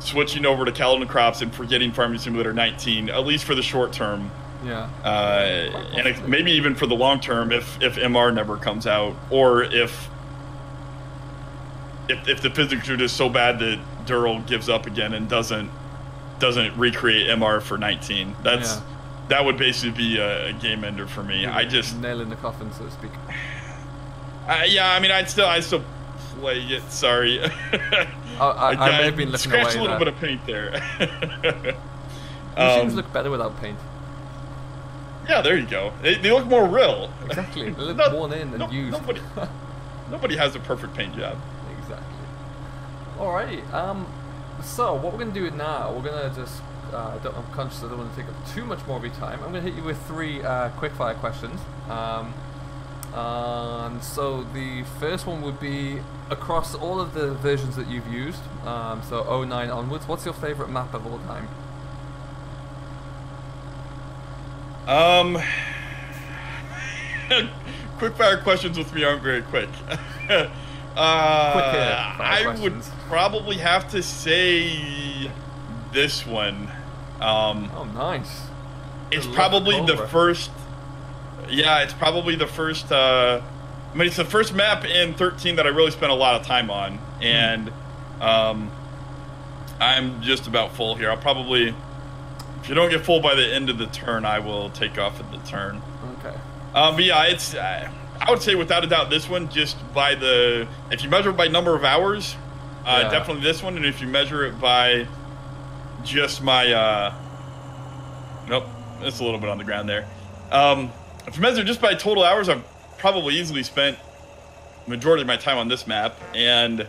S2: switching over to Cat on Crops and forgetting Farming Simulator 19, at least for the short term.
S1: Yeah.
S2: And maybe even for the long term if MR never comes out, or if the physics are just so bad that Dural gives up again and doesn't recreate MR for 19. That would basically be a game ender for me.
S1: I just nail in the coffin, so to speak.
S2: I'd still play it. Sorry.
S1: I may have been looking away.
S2: Scratch a little bit of paint there.
S1: Machines look better without paint.
S2: Yeah, there you go. They look more real.
S1: Exactly. They look worn in and used.
S2: Nobody has a perfect paint job.
S1: Exactly. Alrighty. So what we're gonna do now, we're gonna just. I'm conscious I don't want to take up too much more of your time. I'm gonna hit you with 3 quickfire questions. And so the first one would be across all of the versions that you've used. So 09 onwards. What's your favorite map of all time?
S2: Quickfire questions with me aren't very quick. I would probably have to say this one.
S1: Oh, nice.
S2: It's probably the first. Yeah, it's probably the first. I mean, it's the first map in 13 that I really spent a lot of time on, and I'm just about full here. I'll probably, if you don't get full by the end of the turn, I will take off at the turn.
S1: Okay.
S2: But yeah, it's. I would say without a doubt this one, just by the. If you measure it by number of hours, definitely this one, and if you measure it by just my. Nope, it's a little bit on the ground there. If you measure just by total hours, I've probably easily spent the majority of my time on this map, and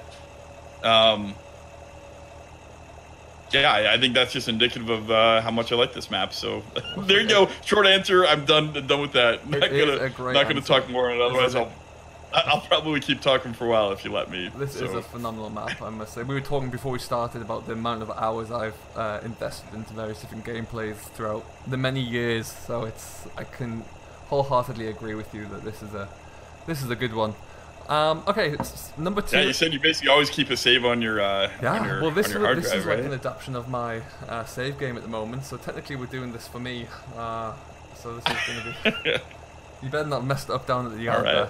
S2: yeah, I think that's just indicative of how much I like this map. So there you go. Short answer. I'm done with that. Not gonna talk more on it. Otherwise, I'll probably keep talking for a while if you let me.
S1: This is a phenomenal map, I must say. We were talking before we started about the amount of hours I've invested into various different gameplays throughout the many years. So I can wholeheartedly agree with you that this is a good one. Okay, number 2.
S2: Yeah, you said you basically always keep a save on your
S1: well, this is
S2: right?
S1: like an adaptation of my save game at the moment. So technically, we're doing this for me. So this is going to be. You better not mess it up down at the yard there.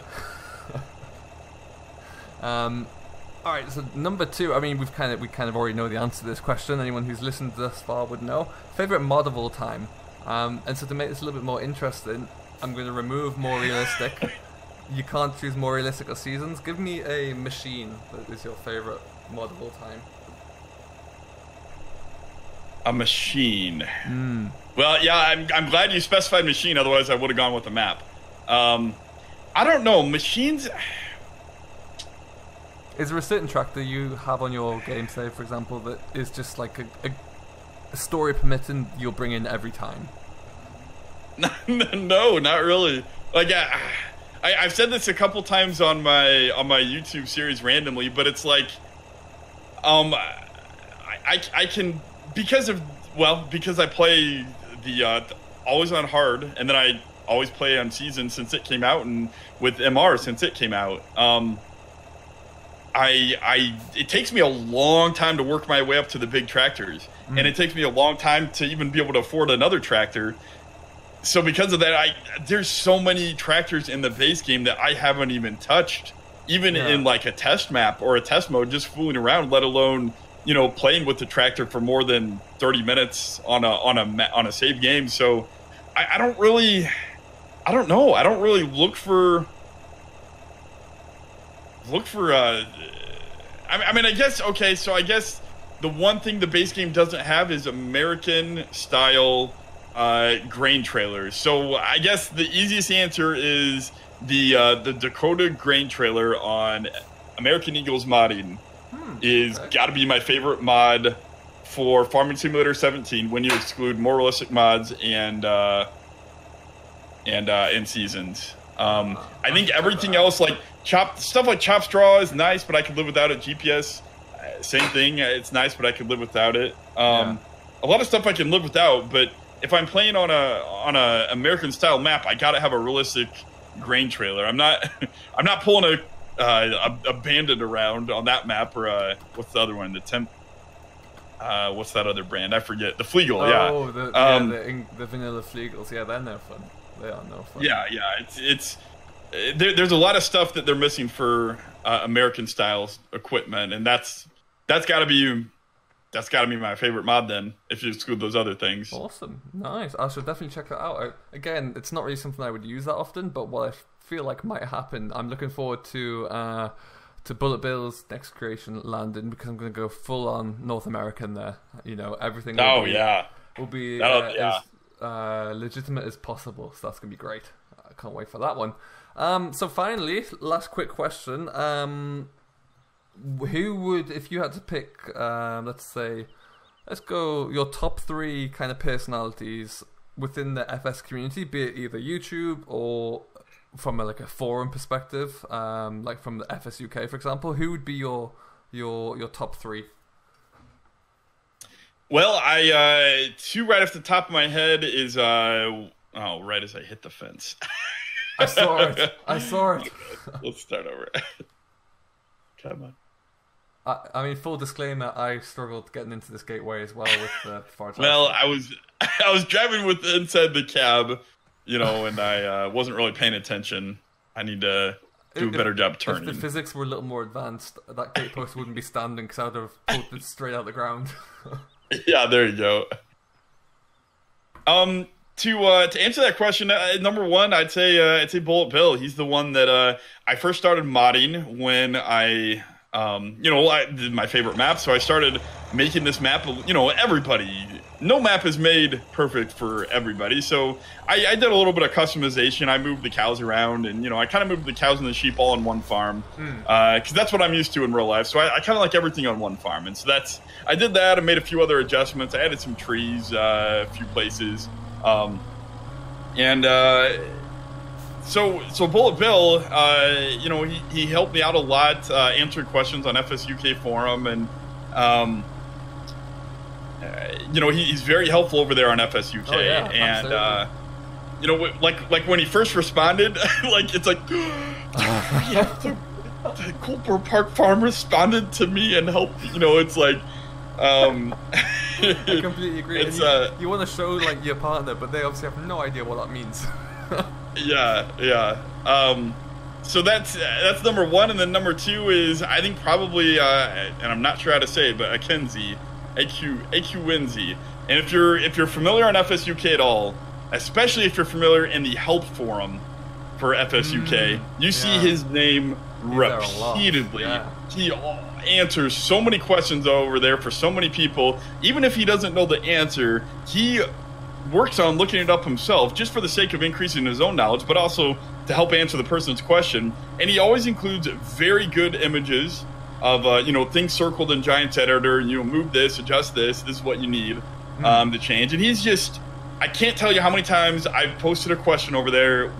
S1: Alright, so number 2, I mean, we kind of already know the answer to this question. Anyone who's listened thus far would know. Favorite mod of all time. And so to make this a little bit more interesting, I'm going to remove more realistic. You can't choose more realistic or seasons. Give me a machine that is your favorite mod of all time.
S2: A machine. Well, yeah, I'm glad you specified machine. Otherwise, I would have gone with the map. I don't know, machines.
S1: Is there a certain track that you have on your game save, for example, that is just like a story permitting you'll bring in every time?
S2: No, not really. Like I've said this a couple times on my YouTube series randomly, but it's like, I can because I play the always on hard, and then I always play on season since it came out, and with MR since it came out. It takes me a long time to work my way up to the big tractors, and it takes me a long time to even be able to afford another tractor. So because of that, there's so many tractors in the base game that I haven't even touched, even in like a test map or a test mode, just fooling around, let alone, playing with the tractor for more than 30 minutes on a save game. So I don't know. I don't really look for I mean, I guess, okay, so I guess the one thing the base game doesn't have is American style grain trailers. So I guess the easiest answer is the Dakota grain trailer on American Eagles modding is got to be my favorite mod for Farming Simulator 17 when you exclude more realistic mods and seasons. I think everything else, like chop straw is nice, but I could live without it. GPS, same thing. It's nice, but I could live without it. A lot of stuff I can live without, but if I'm playing on a American style map, I gotta have a realistic grain trailer. I'm not pulling a bandit around on that map, or what's the other one? What's that other brand? I forget. The Fleagle.
S1: Oh, the vanilla Fleagles. Yeah, they're no fun. They are no fun.
S2: Yeah. It's there's a lot of stuff that they're missing for American style equipment, and that's gotta be my favorite mod then, if you exclude those other things.
S1: Awesome, nice. I should definitely check that out. Again, it's not really something I would use that often, but what I feel like might happen, I'm looking forward to Bullet Bill's next creation landing, because I'm going to go full on North American there. Everything. Will be as legitimate as possible. So that's going to be great. I can't wait for that one. So finally, last quick question. who would, if you had to pick, let's go your top 3 kind of personalities within the FS community, be it either YouTube or from a forum perspective, like from the FS UK, for example, who would be your top 3?
S2: Well, I 2 right off the top of my head is right as I hit the fence.
S1: I saw it.
S2: Let's start over. Come on.
S1: I mean, full disclaimer, I struggled getting into this gateway as well with the far time.
S2: Well, I was driving with inside the cab, and I wasn't really paying attention. I need to do a better job turning.
S1: If the physics were a little more advanced, that gatepost wouldn't be standing because I would have pulled it straight out of the ground.
S2: Yeah, there you go. To answer that question, number 1, I'd say Bullet Bill. He's the one that I first started modding when I did my favorite map. So I started making this map. No map is made perfect for everybody. So I did a little bit of customization. I moved the cows around, and I kind of moved the cows and the sheep all in one farm because that's what I'm used to in real life. So I kind of like everything on one farm, and so I did that. I made a few other adjustments. I added some trees, a few places. So Bullet Bill, he helped me out a lot, answering questions on FSUK forum, and he's very helpful over there on FSUK.
S1: Oh, yeah,
S2: and like when he first responded, it's like the Coldborough Park farm responded to me and helped. It's like.
S1: I completely agree.
S2: It's,
S1: you want to show your partner, but they obviously have no idea what that means.
S2: Yeah. So that's number 1, and then number 2 is I think probably and I'm not sure how to say it, but Akenzi, AQNZ. And if you're familiar on FSUK at all, especially if you're familiar in the help forum for FSUK, you see his name repeatedly. He answers so many questions over there for so many people. Even if he doesn't know the answer, he works on looking it up himself just for the sake of increasing his own knowledge, but also to help answer the person's question. And he always includes very good images of things circled in Giants Editor. Move this, adjust this. This is what you need to change. And he's just, I can't tell you how many times I've posted a question over there,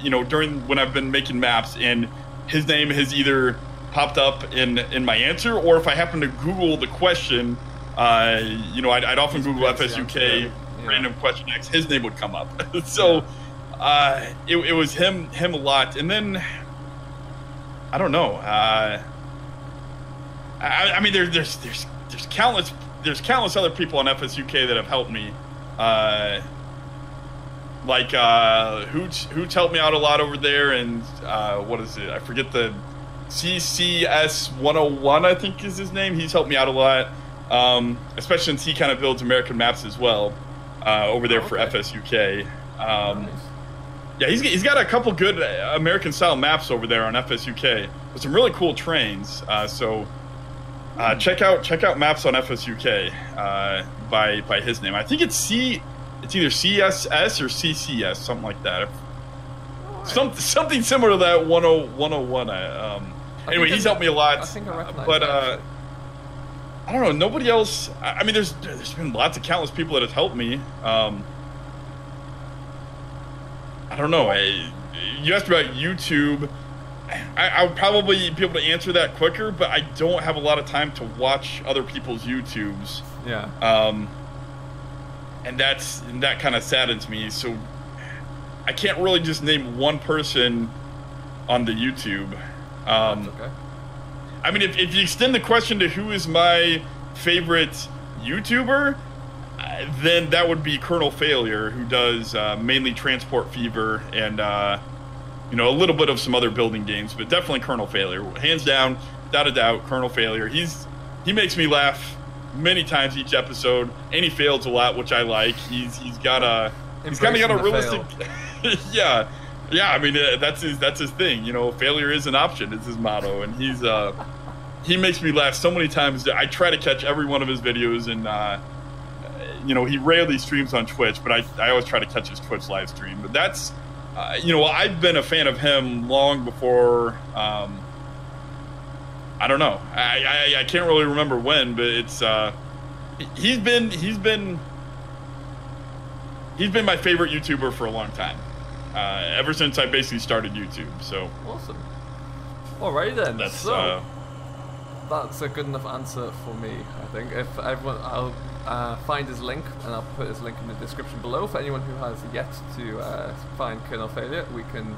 S2: during when I've been making maps, and his name has either popped up in my answer, or if I happen to Google the question, I'd often Google FSUK random question X, his name would come up. So it was him a lot. And then I don't know. I mean, there's countless other people on FSUK that have helped me. Hoots helped me out a lot over there, and what is it? I forget the CCS 101, I think is his name. He's helped me out a lot, especially since he kind of builds American maps as well over there for FSUK.
S1: Nice.
S2: Yeah, he's got a couple good American style maps over there on FSUK with some really cool trains. So check out maps on FSUK by his name. I think it's either CSS or CCS, something like that. Something similar to that 101. Anyway, he's helped me a lot.
S1: I think I recognize
S2: but
S1: that.
S2: I don't know. Nobody else. I mean, there's been lots of countless people that have helped me. I don't know. You asked about YouTube. I would probably be able to answer that quicker, but I don't have a lot of time to watch other people's YouTubes.
S1: Yeah.
S2: And that kind of saddens me. So I can't really just name one person on the YouTube.
S1: That's okay.
S2: I mean, if you extend the question to who is my favorite YouTuber, then that would be Colonel Failure, who does mainly Transport Fever and a little bit of some other building games, but definitely Colonel Failure, hands down, without a doubt. Colonel Failure. He makes me laugh many times each episode, and he fails a lot, which I like. He's kind of got a realistic. Yeah. I mean, that's his thing. Failure is an option. Is his motto, and he makes me laugh so many times. I try to catch every one of his videos, and he rarely streams on Twitch, but I always try to catch his Twitch live stream. But that's I've been a fan of him long before I don't know. I can't really remember when, but it's he's been my favorite YouTuber for a long time. Ever since I basically started YouTube. So
S1: awesome. Alright then.
S2: That's
S1: that's a good enough answer for me. I think if everyone, I'll find his link and I'll put his link in the description below for anyone who has yet to find Colonel Failure. We can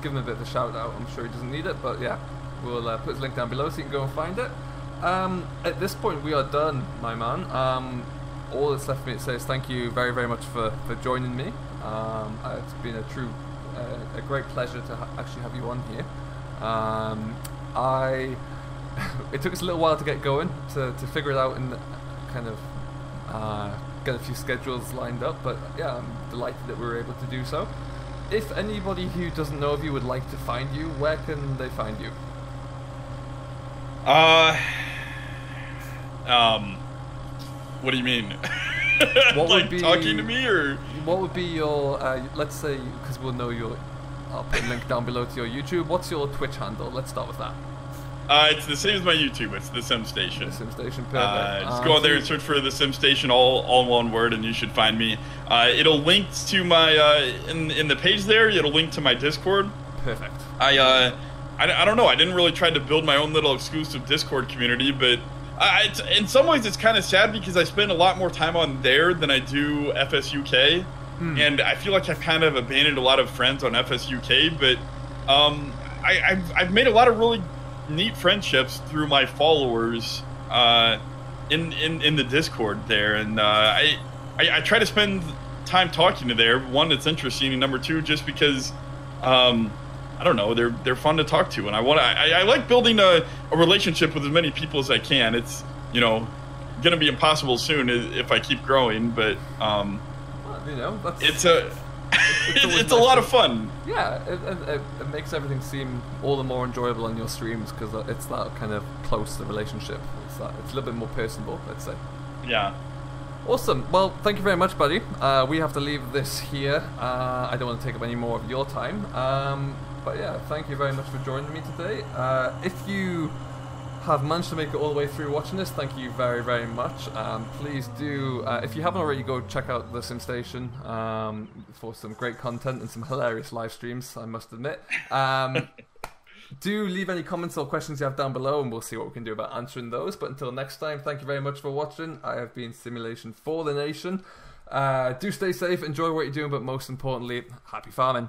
S1: give him a bit of a shout out. I'm sure he doesn't need it, but yeah, we'll put his link down below so you can go and find it. At this point, we are done, my man. All that's left for me to say is thank you very, very much for joining me. It's been a great pleasure to actually have you on here. It took us a little while to get going, to figure it out and kind of get a few schedules lined up, but yeah, I'm delighted that we were able to do so. If anybody who doesn't know of you would like to find you, where can they find you?
S2: What do you mean?
S1: What
S2: like
S1: would be,
S2: talking to me, or
S1: what would be your let's say, because we'll know your, I'll put a link down below to your YouTube. What's your Twitch handle? Let's start with that.
S2: It's the same as my YouTube. It's the Sim Station.
S1: The Sim Station, perfect.
S2: Just go on there and search for the Sim Station, all one word, and you should find me. It'll link to my in the page there. It'll link to my Discord.
S1: Perfect.
S2: I don't know. I didn't really try to build my own little exclusive Discord community, but in some ways it's kind of sad because I spend a lot more time on there than I do FSUK, and I feel like I've kind of abandoned a lot of friends on FSUK. But I've made a lot of really neat friendships through my followers in the Discord there, and I try to spend time talking to there. One, it's interesting, and number two, just because I don't know, they're fun to talk to, and I like building a relationship with as many people as I can. It's gonna be impossible soon if I keep growing, but
S1: well, that's,
S2: it's a lot of fun.
S1: Yeah, it makes everything seem all the more enjoyable on your streams because it's that kind of close relationship. It's a little bit more personable, let's say.
S2: Yeah.
S1: Awesome. Well, thank you very much, buddy. We have to leave this here. I don't want to take up any more of your time. But yeah, thank you very much for joining me today. If you have managed to make it all the way through watching this, thank you very, very much. Please do, if you haven't already, go check out the SimStation for some great content and some hilarious live streams, I must admit. Do leave any comments or questions you have down below, and we'll see what we can do about answering those. But until next time, thank you very much for watching. I have been Simulation for the Nation. Do stay safe, enjoy what you're doing, but most importantly, happy farming.